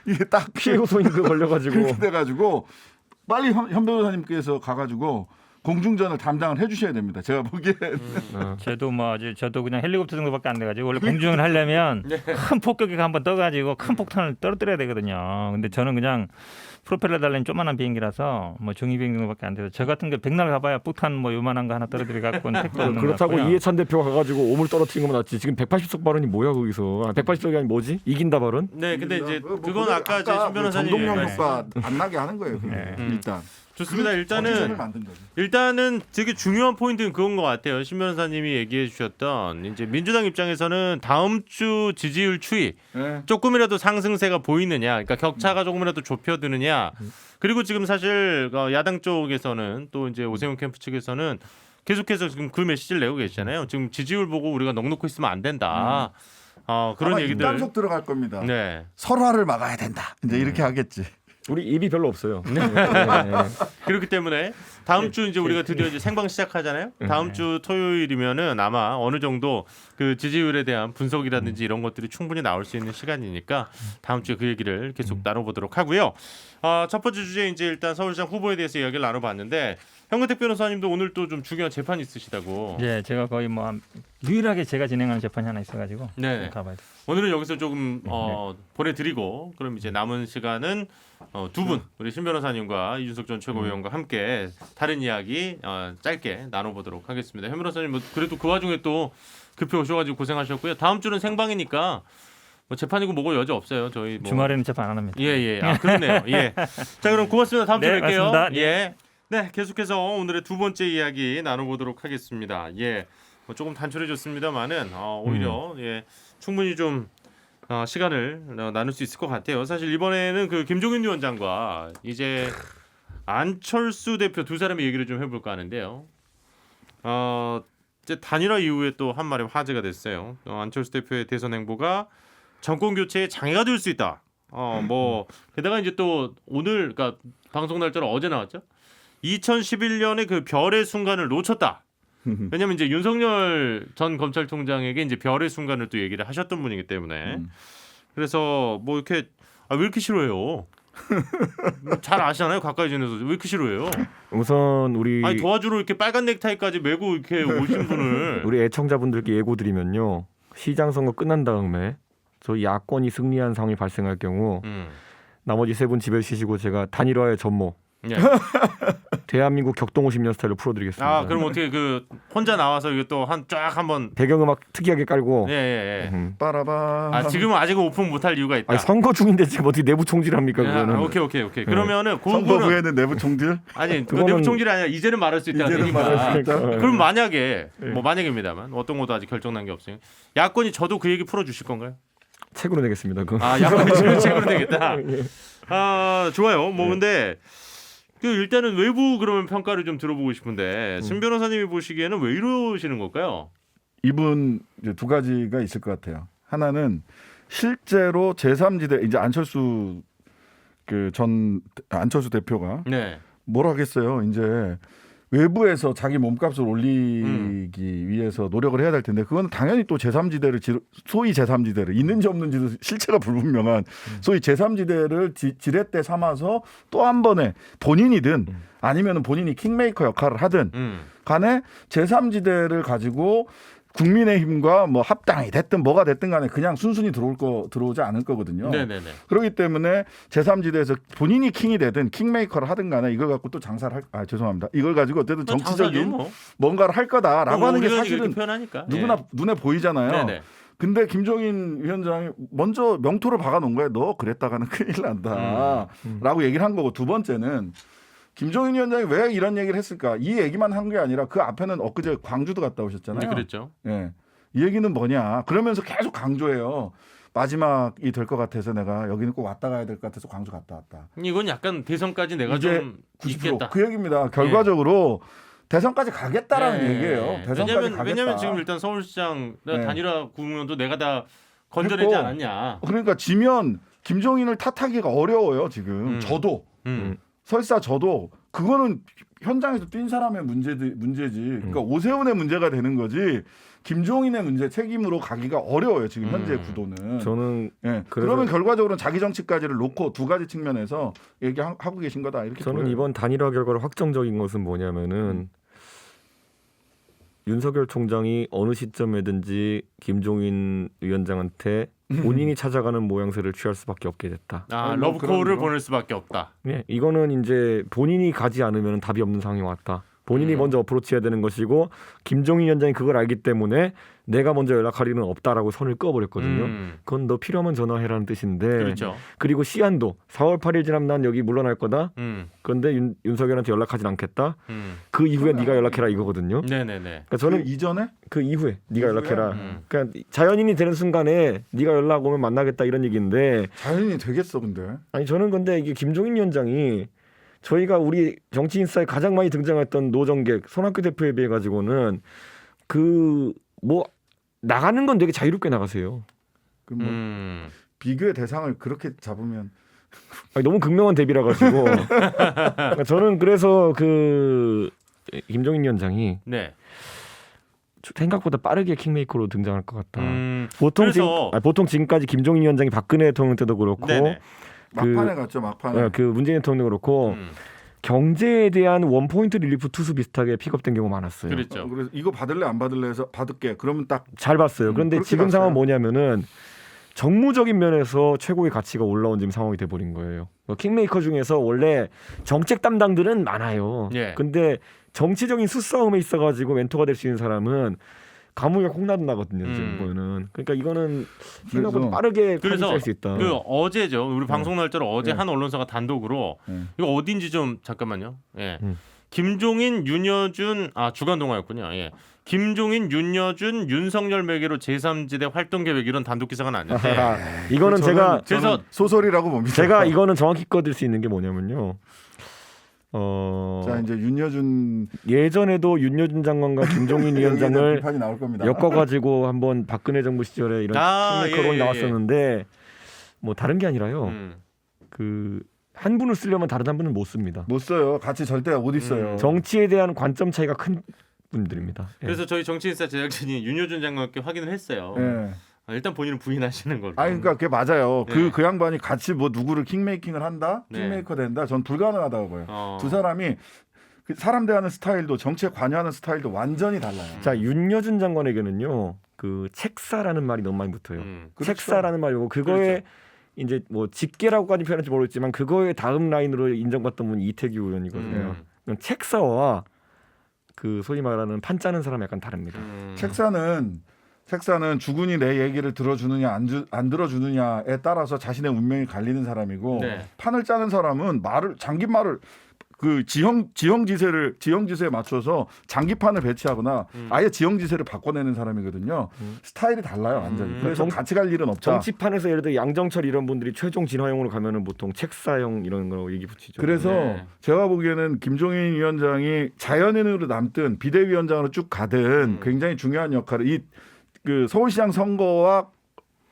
이게 딱 피해 호소인 그 걸려가지고 그렇게 돼가지고 빨리 현 변호사님께서 가가지고 공중전을 담당을 해주셔야 됩니다. 제가 보기엔. 저도 그냥 헬리콥터 정도밖에 안 돼가지고 원래 공중을 하려면 큰 폭격기가 한번 떠가지고 큰 폭탄을 떨어뜨려야 되거든요. 근데 저는 그냥 프로펠러 달린 조그만한 비행기라서 뭐 중위 비행기 정도밖에 안 돼서 저 같은 게 백날 가봐야 폭탄 뭐 요만한 거 하나 떨어뜨려 갖고는 택도 없는 것 그렇다고 같고요. 이해찬 대표가 가가지고 오물 떨어뜨린 거면 낫지. 지금 180석 발언이 뭐야 거기서? 180석이 아니 뭐지? 이긴다 발언? 네, 근데 이제 뭐 그건 아까 제 신 변호사님 정동영 얘기했- 효과 안 나게 하는 거예요. 그게. 네. 일단 좋습니다. 정치전을 만든 거죠. 일단은 되게 중요한 포인트는 그건 것 같아요. 신 변호사님이 얘기해 주셨던 이제 민주당 입장에서는 다음 주 지지율 추이 네. 조금이라도 상승세가 보이느냐, 그러니까 격차가 조금이라도 좁혀드느냐. 그리고 지금 사실 야당 쪽에서는 또 이제 오세훈 캠프 측에서는 계속해서 지금 그 메시지를 내고 계시잖아요. 지금 지지율 보고 우리가 넉넉히 있으면 안 된다. 그런 아마 얘기들. 입단속 들어갈 겁니다. 네. 설화를 막아야 된다. 이제 이렇게 하겠지. 우리 입이 별로 없어요. 네. 그렇기 때문에 다음 주 이제 우리가 드디어 이제 생방 시작하잖아요. 다음 주 토요일이면은 아마 어느 정도 그 지지율에 대한 분석이라든지 이런 것들이 충분히 나올 수 있는 시간이니까 다음 주에 그 얘기를 계속 나눠보도록 하고요. 첫 번째 주제 이제 일단 서울시장 후보에 대해서 이야기를 나눠봤는데 현근택 변호사님도 오늘 또 좀 중요한 재판 있으시다고. 예, 제가 거의 뭐 유일하게 제가 진행하는 재판이 하나 있어가지고 네. 가봐야 돼. 오늘은 여기서 조금 보내드리고 그럼 이제 남은 시간은 두 분 우리 신 변호사님과 이준석 전 최고위원과 함께 다른 이야기 짧게 나눠보도록 하겠습니다. 현 변호사님 뭐 그래도 그 와중에 또 급히 오셔가지고 고생하셨고요. 다음 주는 생방이니까 뭐 재판이고 뭐고 여지 없어요. 저희 뭐 주말에는 재판 안 합니다. 예. 그렇네요. 예. 자, 그럼 고맙습니다. 다음 주에 네, 뵐게요. 맞습니다. 예. 네, 계속해서 오늘의 두 번째 이야기 나눠보도록 하겠습니다. 예. 뭐 조금 단촐해졌습니다만은 오히려 예, 충분히 좀 시간을 나눌 수 있을 것 같아요. 사실 이번에는 그 김종인 위원장과 이제 안철수 대표 두 사람의 얘기를 좀 해볼까 하는데요. 이제 단일화 이후에 또 한 말이 화제가 됐어요. 안철수 대표의 대선 행보가 정권 교체에 장애가 될 수 있다. 뭐 게다가 이제 또 오늘 그러니까 방송 날짜로 어제 나왔죠. 2011년에 그 별의 순간을 놓쳤다. 왜냐면 이제 윤석열 전 검찰총장에게 이제 별의 순간을 또 얘기를 하셨던 분이기 때문에 그래서 뭐 이렇게 왜 이렇게 싫어해요? 잘 아시잖아요. 가까이 지내서 왜 이렇게 싫어해요? 우선 우리 아니 도와주러 이렇게 빨간 넥타이까지 메고 이렇게 오신 분을 우리 애청자분들께 예고드리면요. 시장 선거 끝난 다음에 저희 야권이 승리한 상황이 발생할 경우 나머지 세 분 집에 쉬시고 제가 단일화의 전모 예. 대한민국 격동 50년 스타일로 풀어드리겠습니다. 그럼 어떻게 그 혼자 나와서 이거 또 쫙 한번 배경음악 특이하게 깔고 예. 빠라바. 지금은 아직은 오픈 못할 이유가 있다. 아니, 선거 중인데 지금 어떻게 내부 총질합니까 그거는. 오케이. 그러면은 선거 그거는 후에는 내부 총질? 아니 그 그거는- 내부 총질이 아니라 이제는 말할 수 있다는 이제는 얘기가. 말할 수 있다. 그럼 만약에 뭐 만약입니다만 어떤 것도 아직 결정난 게 없어요. 야권이 저도 그 얘기 풀어주실 건가요? 책으로 내겠습니다. 그거. 야권이 지금 책으로 되겠다. 좋아요. 뭐 근데 그 일단은 외부 그러면 평가를 좀 들어보고 싶은데 신 변호사님이 보시기에는 왜 이러시는 걸까요? 이분 이제 두 가지가 있을 것 같아요. 하나는 실제로 제3지대 이제 안철수 안철수 대표가 네. 뭘 하겠어요. 이제 외부에서 자기 몸값을 올리기 위해서 노력을 해야 될 텐데 그건 당연히 또 제3지대를 소위 제3지대를 있는지 없는지도 실체가 불분명한 소위 제3지대를 지렛대 삼아서 또 한 번에 본인이든 아니면 본인이 킹메이커 역할을 하든 간에 제3지대를 가지고 국민의힘과 뭐 합당이 됐든 뭐가 됐든 간에 그냥 순순히 들어오지 않을 거거든요. 네네네. 그렇기 때문에 제3지대에서 본인이 킹이 되든 킹메이커를 하든 간에 이걸 갖고 또 장사를 죄송합니다. 이걸 가지고 어쨌든 정치적인 뭐. 뭔가를 할 거다라고 하는 게 우리가 사실은 이렇게 표현하니까. 누구나 눈에 보이잖아요. 네네. 근데 김종인 위원장이 먼저 명토를 박아놓은 거예요. 너 그랬다가는 큰일 난다라고 얘기를 한 거고 두 번째는 김종인 위원장이 왜 이런 얘기를 했을까? 이 얘기만 한 게 아니라 그 앞에는 엊그제 광주도 갔다 오셨잖아요. 네, 그랬죠. 예. 이 얘기는 뭐냐? 그러면서 계속 강조해요. 마지막이 될 것 같아서 내가 여기는 꼭 왔다 가야 될 것 같아서 광주 갔다 왔다. 이건 약간 대선까지 내가 이제 좀 90% 있겠다. 그 얘기입니다. 결과적으로 대선까지 가겠다라는 네. 얘기예요. 대선까지 가겠다. 왜냐면 지금 일단 서울시장 네. 단일화 구문도 내가 다 건져내지 했고, 않았냐. 그러니까 지면 김종인을 탓하기가 어려워요. 지금 저도 설사 저도 그거는 현장에서 뛴 사람의 문제지. 그러니까 오세훈의 문제가 되는 거지. 김종인의 문제 책임으로 가기가 어려워요. 지금 현재 구도는. 저는 예. 그래서- 그러면 결과적으로는 자기 정치까지를 놓고 두 가지 측면에서 얘기하고 계신 거다. 이렇게 저는 보여요. 이번 단일화 결과로 확정적인 것은 뭐냐면은 윤석열 총장이 어느 시점에든지 김종인 위원장한테 본인이 찾아가는 모양새를 취할 수밖에 없게 됐다. 아, 뭐 러브콜을 그런 거. 보낼 수밖에 없다. 네, 이거는 이제 본인이 가지 않으면 답이 없는 상황이 왔다. 본인이 먼저 어프로치해야 되는 것이고 김종인 위원장이 그걸 알기 때문에 내가 먼저 연락할 일은 없다라고 선을 그어버렸거든요. 그건 너 필요하면 전화해라는 뜻인데 그렇죠. 그리고 시한도 4월 8일 지나면 난 여기 물러날 거다. 음. 그런데 윤석열한테 연락하진 않겠다. 음. 그 이후에 네가 연락해라 이거거든요. 네네네. 그러니까 저는 그 이전에 그 이후에 네가 연락해라. 음. 그러니까 자연인이 되는 순간에 네가 연락 오면 만나겠다 이런 얘기인데 자연이 되겠어 근데. 아니 저는 근데 이게 김종인 위원장이 저희가 우리 정치인사에 가장 많이 등장했던 노정객 손학규 대표에 비해 가지고는 그 뭐 나가는 건 되게 자유롭게 나가세요. 그 뭐 비교의 대상을 그렇게 잡으면 아니, 너무 극명한 대비라 가지고 그러니까 저는 그래서 그 김종인 위원장이 네. 생각보다 빠르게 킹메이커로 등장할 것 같다. 보통 그래서- 보통 지금까지 김종인 위원장이 박근혜 대통령 때도 그렇고 네네. 막판에 갔죠 막판에. 그 문재인 대통령도 그렇고 경제에 대한 원포인트 릴리프 투수 비슷하게 픽업된 경우가 많았어요. 그랬죠. 그래서 이거 받을래 안 받을래 해서 받을게. 그러면 딱 잘 봤어요. 그런데 그렇게 지금 봤어요. 상황은 뭐냐면은 정무적인 면에서 최고의 가치가 올라온 지금 상황이 돼버린 거예요. 킹메이커 중에서 원래 정책 담당들은 많아요. 예. 근데 정치적인 수싸움에 있어가지고 멘토가 될 수 있는 사람은 감옥에 콩나든나거든요. 지금 보면은. 그러니까 이거는 생각보다 그래서- 빠르게 그래서 판단할 수 있다. 그 어제죠. 우리 방송 날짜로 어제 네. 한 언론사가 단독으로 네. 이거 어딘지 좀 잠깐만요. 예. 음. 김종인, 윤여준 주간 동아였군요. 예. 김종인, 윤여준, 윤석열 매개로 제3지대 활동 계획 이런 단독 기사가 났는데 이거는 제가 그래서 소설이라고 봅니다. 제가 이거는 정확히 꺼질 수 있는 게 뭐냐면요. 자 이제 윤여준 예전에도 윤여준 장관과 김종인 여기에는 위원장을 비판이 나올 겁니다. 엮어가지고 한번 박근혜 정부 시절에 이런 킹메이커론이 예. 나왔었는데 뭐 다른 게 아니라요. 음. 그 한 분을 쓰려면 다른 한 분은 못 씁니다. 못 써요. 같이 절대 못 있어요. 정치에 대한 관점 차이가 큰 분들입니다. 예. 그래서 저희 정치인사 제작진이 윤여준 장관께 확인을 했어요. 예. 일단 본인은 부인하시는 걸로. 아니 그러니까 그게 맞아요. 네. 그 양반이 같이 뭐 누구를 킹메이킹을 한다, 네. 킹메이커 된다. 전 불가능하다고 봐요. 어. 두 사람이 그 사람 대하는 스타일도 정치에 관여하는 스타일도 완전히 달라요. 자 윤여준 장관에게는요 그 책사라는 말이 너무 많이 붙어요. 그렇죠. 책사라는 말이고 그거에 그렇죠. 이제 뭐 직계라고까지 표현할지 모르겠지만 그거의 다음 라인으로 인정받던 분이 이태규 의원이거든요. 책사와 그 소위 말하는 판 짜는 사람 약간 다릅니다. 책사는 주군이 내 얘기를 들어주느냐 안 들어주느냐에 따라서 자신의 운명이 갈리는 사람이고 네. 판을 짜는 사람은 장기 말을 그 지형지세에 맞춰서 장기판을 배치하거나 아예 지형지세를 바꿔내는 사람이거든요. 스타일이 달라요 완전히. 그래서 같이 갈 일은 없다. 정치판에서 예를 들어 양정철 이런 분들이 최종 진화형으로 가면은 보통 책사형 이런 거라고 얘기 붙이죠. 그래서 네. 제가 보기에는 김종인 위원장이 자연인으로 남든 비대위원장으로 쭉 가든 굉장히 중요한 역할을 그 서울시장 선거와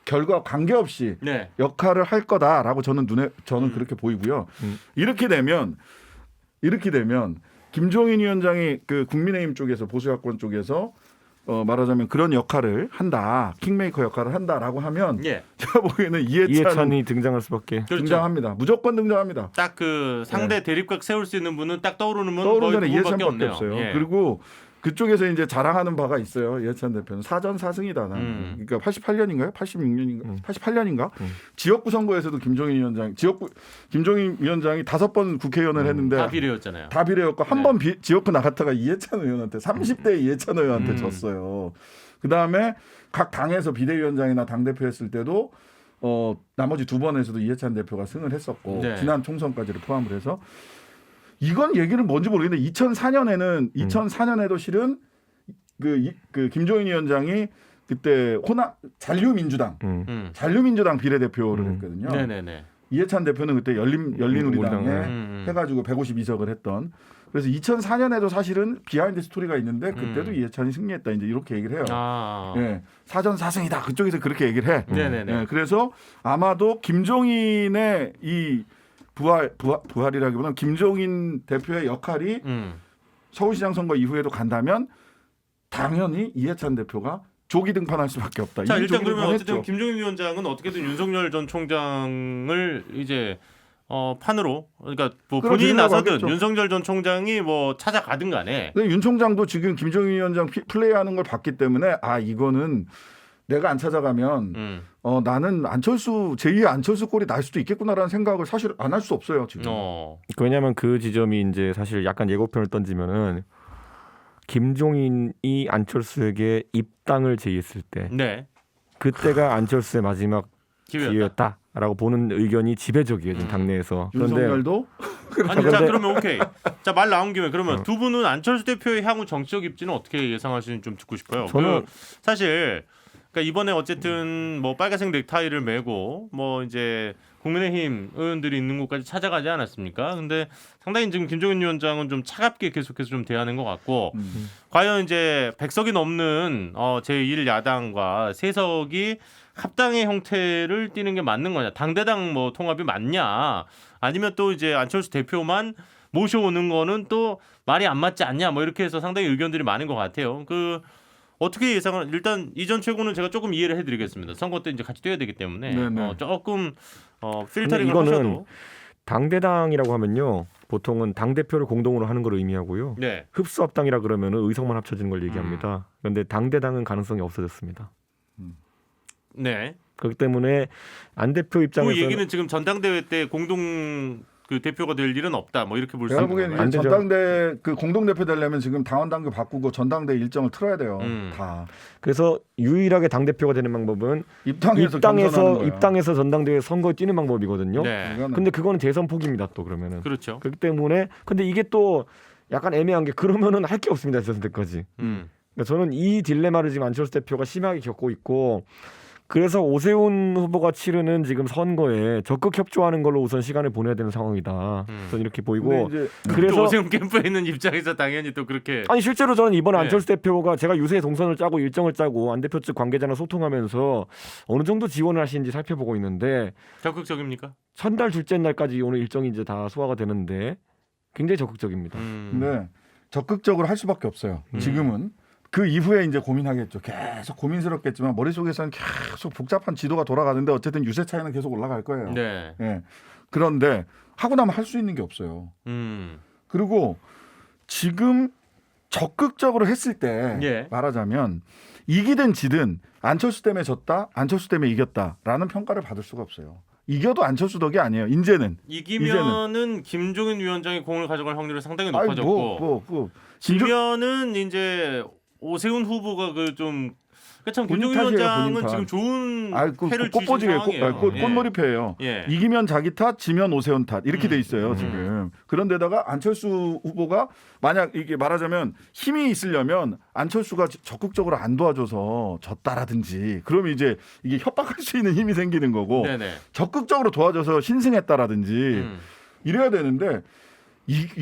결과 관계없이 네. 역할을 할 거다라고 저는 그렇게 보이고요. 이렇게 되면 김종인 위원장이 그 국민의힘 쪽에서 보수야권 쪽에서 말하자면 그런 역할을 한다, 킹메이커 역할을 한다라고 하면 예. 제가 보기에는 이해찬이 등장할 수밖에. 그렇죠. 등장합니다. 무조건 등장합니다. 딱 그 상대 대립각 세울 수 있는 분은 딱 떠오르는 분은 떠오르는 거의 전에 그분밖에 이해찬밖에 없네요. 없어요. 예. 그리고 그쪽에서 이제 자랑하는 바가 있어요. 이해찬 대표는 사전 사승이다. 나는. 그러니까 88년인가요? 86년인가? 88년인가? 지역구 선거에서도 김종인 위원장이 5번 국회의원을 했는데 다 비례였잖아요. 다 비례였고 한 번 지역구 나갔다가 이해찬 의원한테 30대 이해찬 의원한테 졌어요. 그다음에 각 당에서 비대위원장이나 당대표 했을 때도 나머지 두 번에서도 이해찬 대표가 승을 했었고 네. 지난 총선까지를 포함을 해서 이건 얘기를 뭔지 모르겠는데 2004년에도 실은 그 김종인 위원장이 그때 잔류민주당 비례대표를 했거든요. 네네네. 이해찬 대표는 그때 열린우리당에 해가지고 152석을 했던. 그래서 2004년에도 사실은 비하인드 스토리가 있는데 그때도 이해찬이 승리했다. 이제 이렇게 얘기를 해요. 예, 사전 사승이다. 그쪽에서 그렇게 얘기를 해. 네네네. 예, 그래서 아마도 김종인의 이 부활이라기보다는 김종인 대표의 역할이 서울시장 선거 이후에도 간다면 당연히 이해찬 대표가 조기 등판할 수밖에 없다. 자 이미 일단 조기 그러면 어쨌든 등판했죠. 김종인 위원장은 어떻게든 윤석열 전 총장을 이제 판으로 그러니까 뭐 본인이 끌어들이려고 나서든 하겠죠. 윤석열 전 총장이 뭐 찾아가든 간에 근데 윤 총장도 지금 김종인 위원장 플레이하는 걸 봤기 때문에 이거는 내가 안 찾아가면 나는 안철수 제2의 안철수 꼴이 날 수도 있겠구나라는 생각을 사실 안 할 수 없어요 지금. 왜냐하면 그 지점이 이제 사실 약간 예고편을 던지면은 김종인이 안철수에게 입당을 제의했을 때 네. 그때가 안철수의 마지막 기회였다라고 보는 의견이 지배적이에요 지금 당내에서. 윤석열도 아니 자 그러면 오케이. 자 말 나온 김에 그러면 두 분은 안철수 대표의 향후 정치적 입지는 어떻게 예상하시는지 좀 듣고 싶어요. 저는 사실 그러니까 이번에 어쨌든 뭐 빨간색 넥타이를 메고 뭐 이제 국민의힘 의원들이 있는 곳까지 찾아가지 않았습니까? 근데 상당히 지금 김종인 위원장은 좀 차갑게 계속해서 좀 대하는 것 같고 과연 이제 100석이 넘는 제1야당과 세석이 합당의 형태를 띠는 게 맞는 거냐? 당대당 뭐 통합이 맞냐? 아니면 또 이제 안철수 대표만 모셔오는 거는 또 말이 안 맞지 않냐? 뭐 이렇게 해서 상당히 의견들이 많은 것 같아요. 그 어떻게 예상을 일단 이전 최고는 제가 조금 이해를 해드리겠습니다. 선거 때 이제 같이 뛰어야 되기 때문에 조금 필터링을 이거는 하셔도 당대당이라고 하면요 보통은 당 대표를 공동으로 하는 걸 의미하고요. 네. 흡수합당이라 그러면은 의석만 합쳐지는 걸 얘기합니다. 그런데 당대당은 가능성이 없어졌습니다. 네. 그렇기 때문에 안 대표 입장에서 그 얘기는 지금 전당대회 때 공동 그 대표가 될 일은 없다. 뭐 이렇게 볼 수 내가 있는 보기에는 건가요? 안 되죠. 전당대 그 공동대표 되려면 지금 당원 당규 바꾸고 전당대 일정을 틀어야 돼요. 다 그래서 유일하게 당 대표가 되는 방법은 입당해서 경선하는 거야. 입당해서 전당대회 선거에 뛰는 방법이거든요. 네. 이거는 근데 그거는 대선 포기입니다. 또 그러면은 그렇죠. 그렇기 때문에 근데 이게 또 약간 애매한 게 그러면은 할 게 없습니다. 대선 때까지. 그러니까 저는 이 딜레마를 지금 안철수 대표가 심하게 겪고 있고. 그래서 오세훈 후보가 치르는 지금 선거에 적극 협조하는 걸로 우선 시간을 보내야 되는 상황이다. 저는 이렇게 보이고 근데 이제 그래서 오세훈 캠프에 있는 입장에서 당연히 또 그렇게 아니 실제로 저는 이번에 네. 안철수 대표가 제가 요새 동선을 짜고 일정을 짜고 안 대표 측 관계자랑 소통하면서 어느 정도 지원을 하시는지 살펴보고 있는데 적극적입니까? 첫날 둘째 날까지 오늘 일정이 이제 다 소화가 되는데 굉장히 적극적입니다. 근데 적극적으로 할 수밖에 없어요. 지금은 그 이후에 이제 고민하겠죠. 계속 고민스럽겠지만 머릿속에서는 계속 복잡한 지도가 돌아가는데 어쨌든 유세 차이는 계속 올라갈 거예요. 네. 예. 그런데 하고 나면 할 수 있는 게 없어요. 그리고 지금 적극적으로 했을 때 예. 말하자면 이기든 지든 안철수 때문에 졌다, 안철수 때문에 이겼다라는 평가를 받을 수가 없어요. 이겨도 안철수 덕이 아니에요. 이제는 이기면은 김종인 위원장이 공을 가져갈 확률이 상당히 아이, 높아졌고 지면은 이제 오세훈 후보가 그 참 김종인 본인 탓이에요, 위원장은 본인 탓. 지금 좋은 그 패를 주신 상황이에요. 꽃놀이패예요. 예. 이기면 자기 탓, 지면 오세훈 탓 이렇게 돼 있어요 지금. 그런데다가 안철수 후보가 만약 이게 말하자면 힘이 있으려면 안철수가 적극적으로 안 도와줘서 졌다라든지 그러면 이제 이게 협박할 수 있는 힘이 생기는 거고 네네. 적극적으로 도와줘서 신승했다라든지 이래야 되는데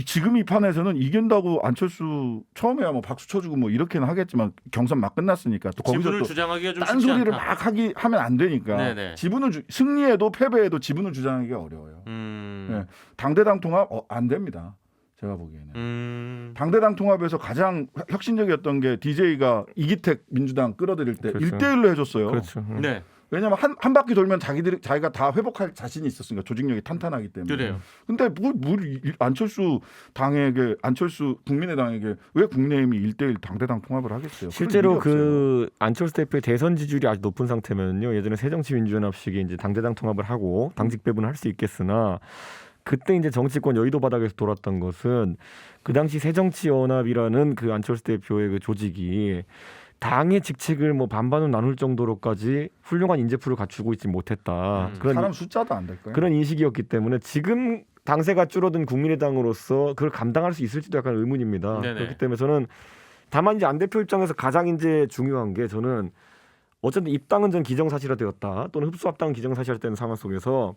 지금 이 판에서는 이긴다고 안철수 처음에야 뭐 박수 쳐주고 뭐 이렇게는 하겠지만 경선 막 끝났으니까 또 거기서 지분을 또 주장하기가 좀 쉽지 딴소리를 않다. 막 하면 안 되니까 네네. 승리해도 패배해도 지분을 주장하기가 어려워요. 네. 당대당 통합 안 됩니다. 제가 보기에는. 당대당 통합에서 가장 혁신적이었던 게 DJ가 이기택 민주당 끌어들일 때 그렇죠. 1대1로 해줬어요. 그렇죠. 네. 왜냐하면 한 바퀴 돌면 자기가 다 회복할 자신이 있었으니까 조직력이 탄탄하기 때문에. 그래요. 근데 안철수 당에게 안철수 국민의당에게 왜 국민의힘이 1대1 당대당 통합을 하겠어요? 실제로 그 안철수 대표의 대선 지지율이 아주 높은 상태면요. 예전에 새정치민주연합식의 이제 당대당 통합을 하고 당직 배분을 할 수 있겠으나 그때 이제 정치권 여의도 바닥에서 돌았던 것은 그 당시 새정치연합이라는 그 안철수 대표의 그 조직이 당의 직책을 뭐 반반으로 나눌 정도로까지 훌륭한 인재풀을 갖추고 있지 못했다. 사람 숫자도 안 될 거예요. 그런 인식이었기 때문에 지금 당세가 줄어든 국민의당으로서 그걸 감당할 수 있을지도 약간 의문입니다. 네네. 그렇기 때문에 저는 다만 이제 안 대표 입장에서 가장 이제 중요한 게 저는 어쨌든 입당은 전 기정사실화되었다 또는 흡수합당은 기정사실화되는 상황 속에서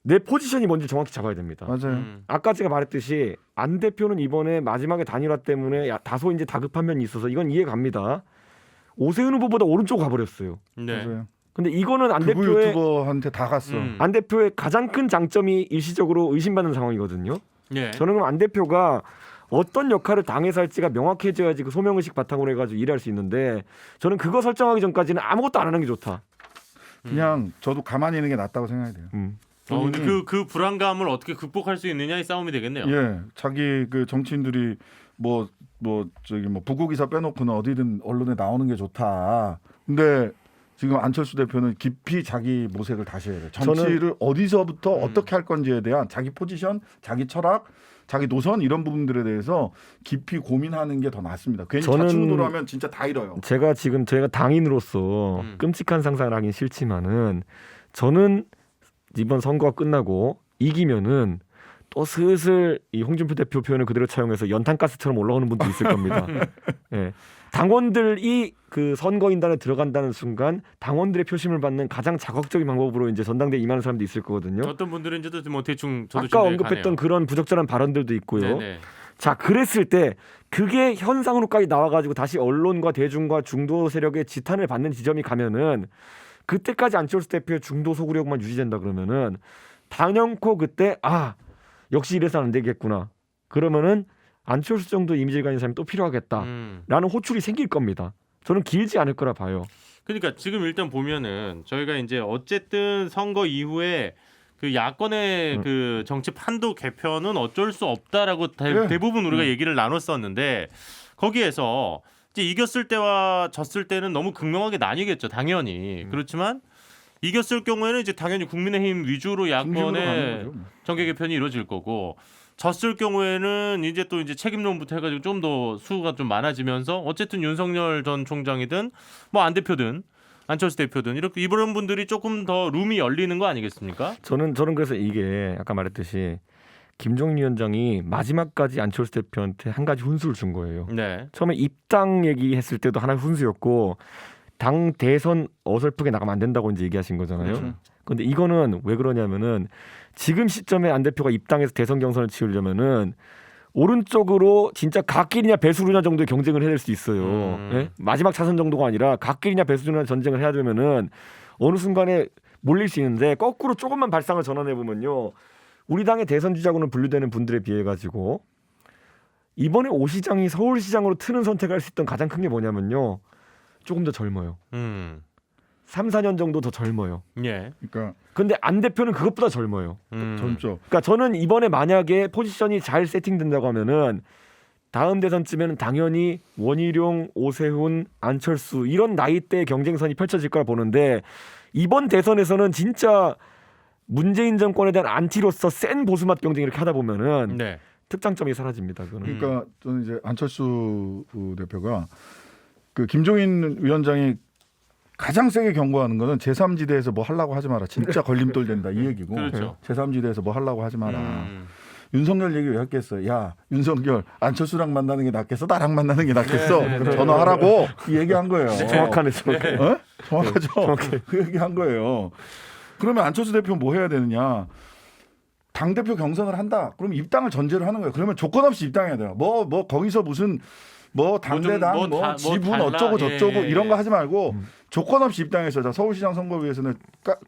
내 포지션이 뭔지 정확히 잡아야 됩니다. 맞아요. 아까 제가 말했듯이 안 대표는 이번에 마지막에 단일화 때문에 다소 이제 다급한 면이 있어서 이건 이해 갑니다. 오세훈 후보보다 오른쪽 가버렸어요. 네. 맞아요. 근데 이거는 안 극우 대표의 유튜버한테 다 갔어. 안 대표의 가장 큰 장점이 일시적으로 의심받는 상황이거든요. 예. 저는 그럼 안 대표가 어떤 역할을 당에서 할지가 명확해져야지 그 소명의식 바탕으로 해가지고 일할 수 있는데 저는 그거 설정하기 전까지는 아무것도 안 하는 게 좋다. 그냥 저도 가만히 있는 게 낫다고 생각이 돼요. 근데 그 불안감을 어떻게 극복할 수 있느냐의 싸움이 되겠네요. 예, 자기 그 정치인들이 뭐 뭐 저기 뭐 부고 기사 빼놓고는 어디든 언론에 나오는 게 좋다. 근데 지금 안철수 대표는 깊이 자기 모색을 다시 해야 돼요. 정치를 어디서부터 어떻게 할 건지에 대한 자기 포지션, 자기 철학, 자기 노선 이런 부분들에 대해서 깊이 고민하는 게 더 낫습니다. 괜히 좌충우돌로 하면 진짜 다 잃어요. 제가 당인으로서 끔찍한 상상을 하긴 싫지만은 저는 이번 선거가 끝나고 이기면은 또 슬슬 이 홍준표 대표 표현을 그대로 차용해서 연탄가스처럼 올라오는 분도 있을 겁니다. 예. 당원들이 그 선거인단에 들어간다는 순간 당원들의 표심을 받는 가장 자극적인 방법으로 이제 전당대에 임하는 사람도 있을 거거든요. 어떤 분들은 이제 뭐 대충 저도 아까 언급했던 그런 부적절한 발언들도 있고요. 네네. 자, 그랬을 때 그게 현상으로까지 나와가지고 다시 언론과 대중과 중도 세력의 지탄을 받는 지점이 가면은 그때까지 안철수 대표의 중도 소구력만 유지된다 그러면은 단연코 그때 역시 이래서 안 되겠구나. 그러면은 안철수 정도 이미지를 가진 사람이 또 필요하겠다라는 호출이 생길 겁니다. 저는 길지 않을 거라 봐요. 그러니까 지금 일단 보면은 저희가 이제 어쨌든 선거 이후에 그 야권의 그 정치 판도 개편은 어쩔 수 없다라고 대부분 우리가 얘기를 나눴었는데 거기에서 이제 이겼을 때와 졌을 때는 너무 극명하게 나뉘겠죠, 당연히. 그렇지만 이겼을 경우에는 이제 당연히 국민의힘 위주로 야권의 정계 개편이 이루어질 거고 졌을 경우에는 이제 또 이제 책임론부터 해가지고 좀 더 수가 좀 많아지면서 어쨌든 윤석열 전 총장이든 뭐 안 대표든 안철수 대표든 이렇게 이런 분들이 조금 더 룸이 열리는 거 아니겠습니까? 저는 그래서 이게 아까 말했듯이 김종인 위원장이 마지막까지 안철수 대표한테 한 가지 훈수를 준 거예요. 네. 처음에 입당 얘기했을 때도 하나의 훈수였고 당 대선 어설프게 나가면 안 된다고 이제 얘기하신 거잖아요. 그런데 이거는 왜 그러냐면은 지금 시점에 안 대표가 입당해서 대선 경선을 치르려면은 오른쪽으로 진짜 갓길이냐 배수루냐 정도의 경쟁을 해야 될 수 있어요. 예? 마지막 차선 정도가 아니라 갓길이냐 배수루냐 전쟁을 해야 되면은 어느 순간에 몰릴 수 있는데 거꾸로 조금만 발상을 전환해 보면요, 우리 당의 대선 주자고는 분류되는 분들에 비해 가지고 이번에 오 시장이 서울시장으로 트는 선택을 할 수 있던 가장 큰 게 뭐냐면요, 조금 더 젊어요. 3, 4년 정도 더 젊어요. 예. 그러니까 근데 안 대표는 그것보다 젊어요. 젊죠. 그러니까 저는 이번에 만약에 포지션이 잘 세팅된다고 하면은 다음 대선쯤에는 당연히 원희룡, 오세훈, 안철수 이런 나이대의 경쟁선이 펼쳐질 거라 보는데 이번 대선에서는 진짜 문재인 정권에 대한 안티로서 센 보수맛 경쟁 이렇게 하다 보면은 네. 특장점이 사라집니다. 그거는. 그러니까 저는 이제 안철수 대표가 그 김종인 위원장이 가장 세게 경고하는 거는 제3지대에서 뭐 하려고 하지 마라. 진짜 걸림돌 된다 이 얘기고. 그렇죠. 제3지대에서 뭐 하려고 하지 마라. 윤석열 얘기 왜 했겠어? 야, 윤석열 안철수랑 만나는 게 낫겠어? 나랑 만나는 게 낫겠어? 전화하라고 이 얘기한 거예요. 정확하네. 어? 정확하죠. 그 얘기한 거예요. 그러면 안철수 대표 뭐 해야 되느냐? 당 대표 경선을 한다. 그럼 입당을 전제로 하는 거예요. 그러면 조건 없이 입당해야 돼요. 뭐 거기서 무슨 뭐 당대당 뭐 지분 어쩌고 저쩌고 이런 거 하지 말고 조건 없이 입당해서 자 서울시장 선거위에서는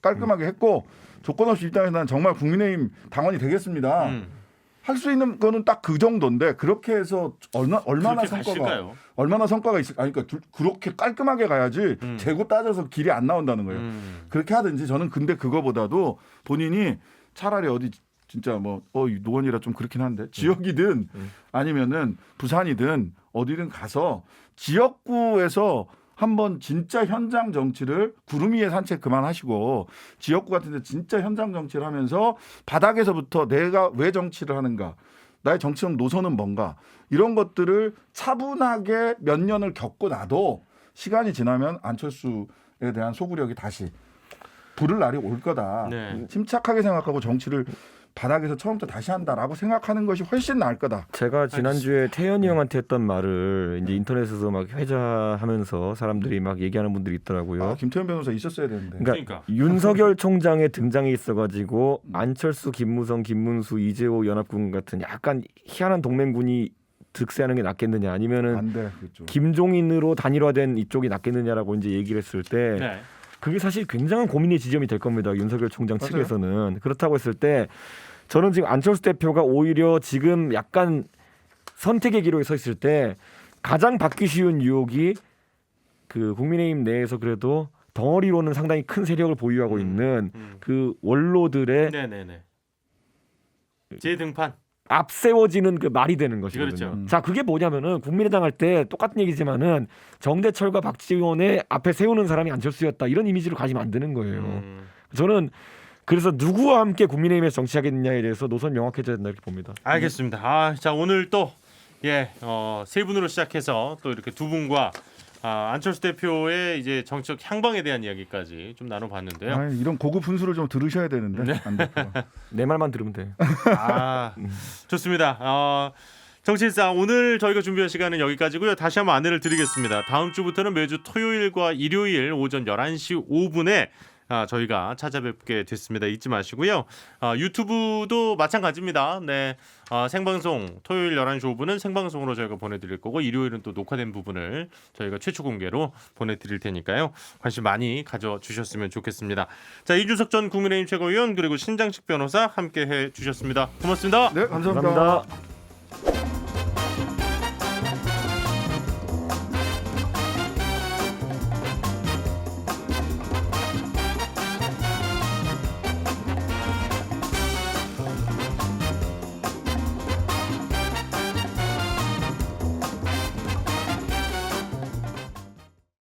깔끔하게 했고 조건 없이 입당해서 난 정말 국민의힘 당원이 되겠습니다. 할 수 있는 거는 딱 그 정도인데 그렇게 해서 얼마나 성과가 있을까? 아니, 그러니까 그렇게 깔끔하게 가야지 재고 따져서 길이 안 나온다는 거예요. 그렇게 하든지 저는 근데 그거보다도 본인이 차라리 어디 진짜 뭐 노원이라 좀 그렇긴 한데 지역이든 아니면은 부산이든 어디든 가서 지역구에서 한번 진짜 현장 정치를 구름 위에 산책 그만하시고 지역구 같은 데 진짜 현장 정치를 하면서 바닥에서부터 내가 왜 정치를 하는가, 나의 정치적 노선은 뭔가 이런 것들을 차분하게 몇 년을 겪고 나도 시간이 지나면 안철수에 대한 소구력이 다시 부를 날이 올 거다. 네. 침착하게 생각하고 정치를 바닥에서 처음부터 다시 한다라고 생각하는 것이 훨씬 나을 거다. 제가 지난주에 태연이 형한테 했던 말을 이제 인터넷에서 막 회자하면서 사람들이 막 얘기하는 분들이 있더라고요. 김태현 변호사 있었어야 되는데. 그러니까 윤석열 총장의 등장이 있어가지고 안철수, 김무성, 김문수, 이재호 연합군 같은 약간 희한한 동맹군이 득세하는 게 낫겠느냐, 아니면은 안 돼, 그렇죠. 김종인으로 단일화된 이쪽이 낫겠느냐라고 이제 얘기를 했을 때 네. 그게 사실 굉장한 고민의 지점이 될 겁니다. 윤석열 총장 맞아요. 측에서는. 그렇다고 했을 때 저는 지금 안철수 대표가 오히려 지금 약간 선택의 기로에 서 있을 때 가장 받기 쉬운 유혹이 그 국민의힘 내에서 그래도 덩어리로는 상당히 큰 세력을 보유하고 있는 그 원로들의 네네네. 재등판. 앞세워지는 그 말이 되는 것이거든요. 그렇죠. 자, 그게 뭐냐면은 국민의당 할 때 똑같은 얘기지만은 정대철과 박지원의 앞에 세우는 사람이 안철수였다 이런 이미지를 가지면 안 되는 거예요. 저는 그래서 누구와 함께 국민의힘에서 정치하겠느냐에 대해서 노선 명확해져야 된다 이렇게 봅니다. 알겠습니다. 자 오늘 또 세 분으로 시작해서 또 이렇게 두 분과 안철수 대표의 이제 정치적 향방에 대한 이야기까지 좀 나눠봤는데요. 아니, 이런 고급 분수를 좀 들으셔야 되는데 안 대표가. 내 말만 들으면 돼. 좋습니다. 정치일상 오늘 저희가 준비한 시간은 여기까지고요. 다시 한번 안내를 드리겠습니다. 다음 주부터는 매주 토요일과 일요일 오전 11시 5분에 저희가 찾아뵙게 됐습니다. 잊지 마시고요. 유튜브도 마찬가지입니다. 네, 생방송 토요일 11시 5분은 생방송으로 저희가 보내드릴 거고 일요일은 또 녹화된 부분을 저희가 최초 공개로 보내드릴 테니까요. 관심 많이 가져주셨으면 좋겠습니다. 자, 이준석 전 국민의힘 최고위원 그리고 신장식 변호사 함께해 주셨습니다. 고맙습니다. 네, 감사합니다. 감사합니다.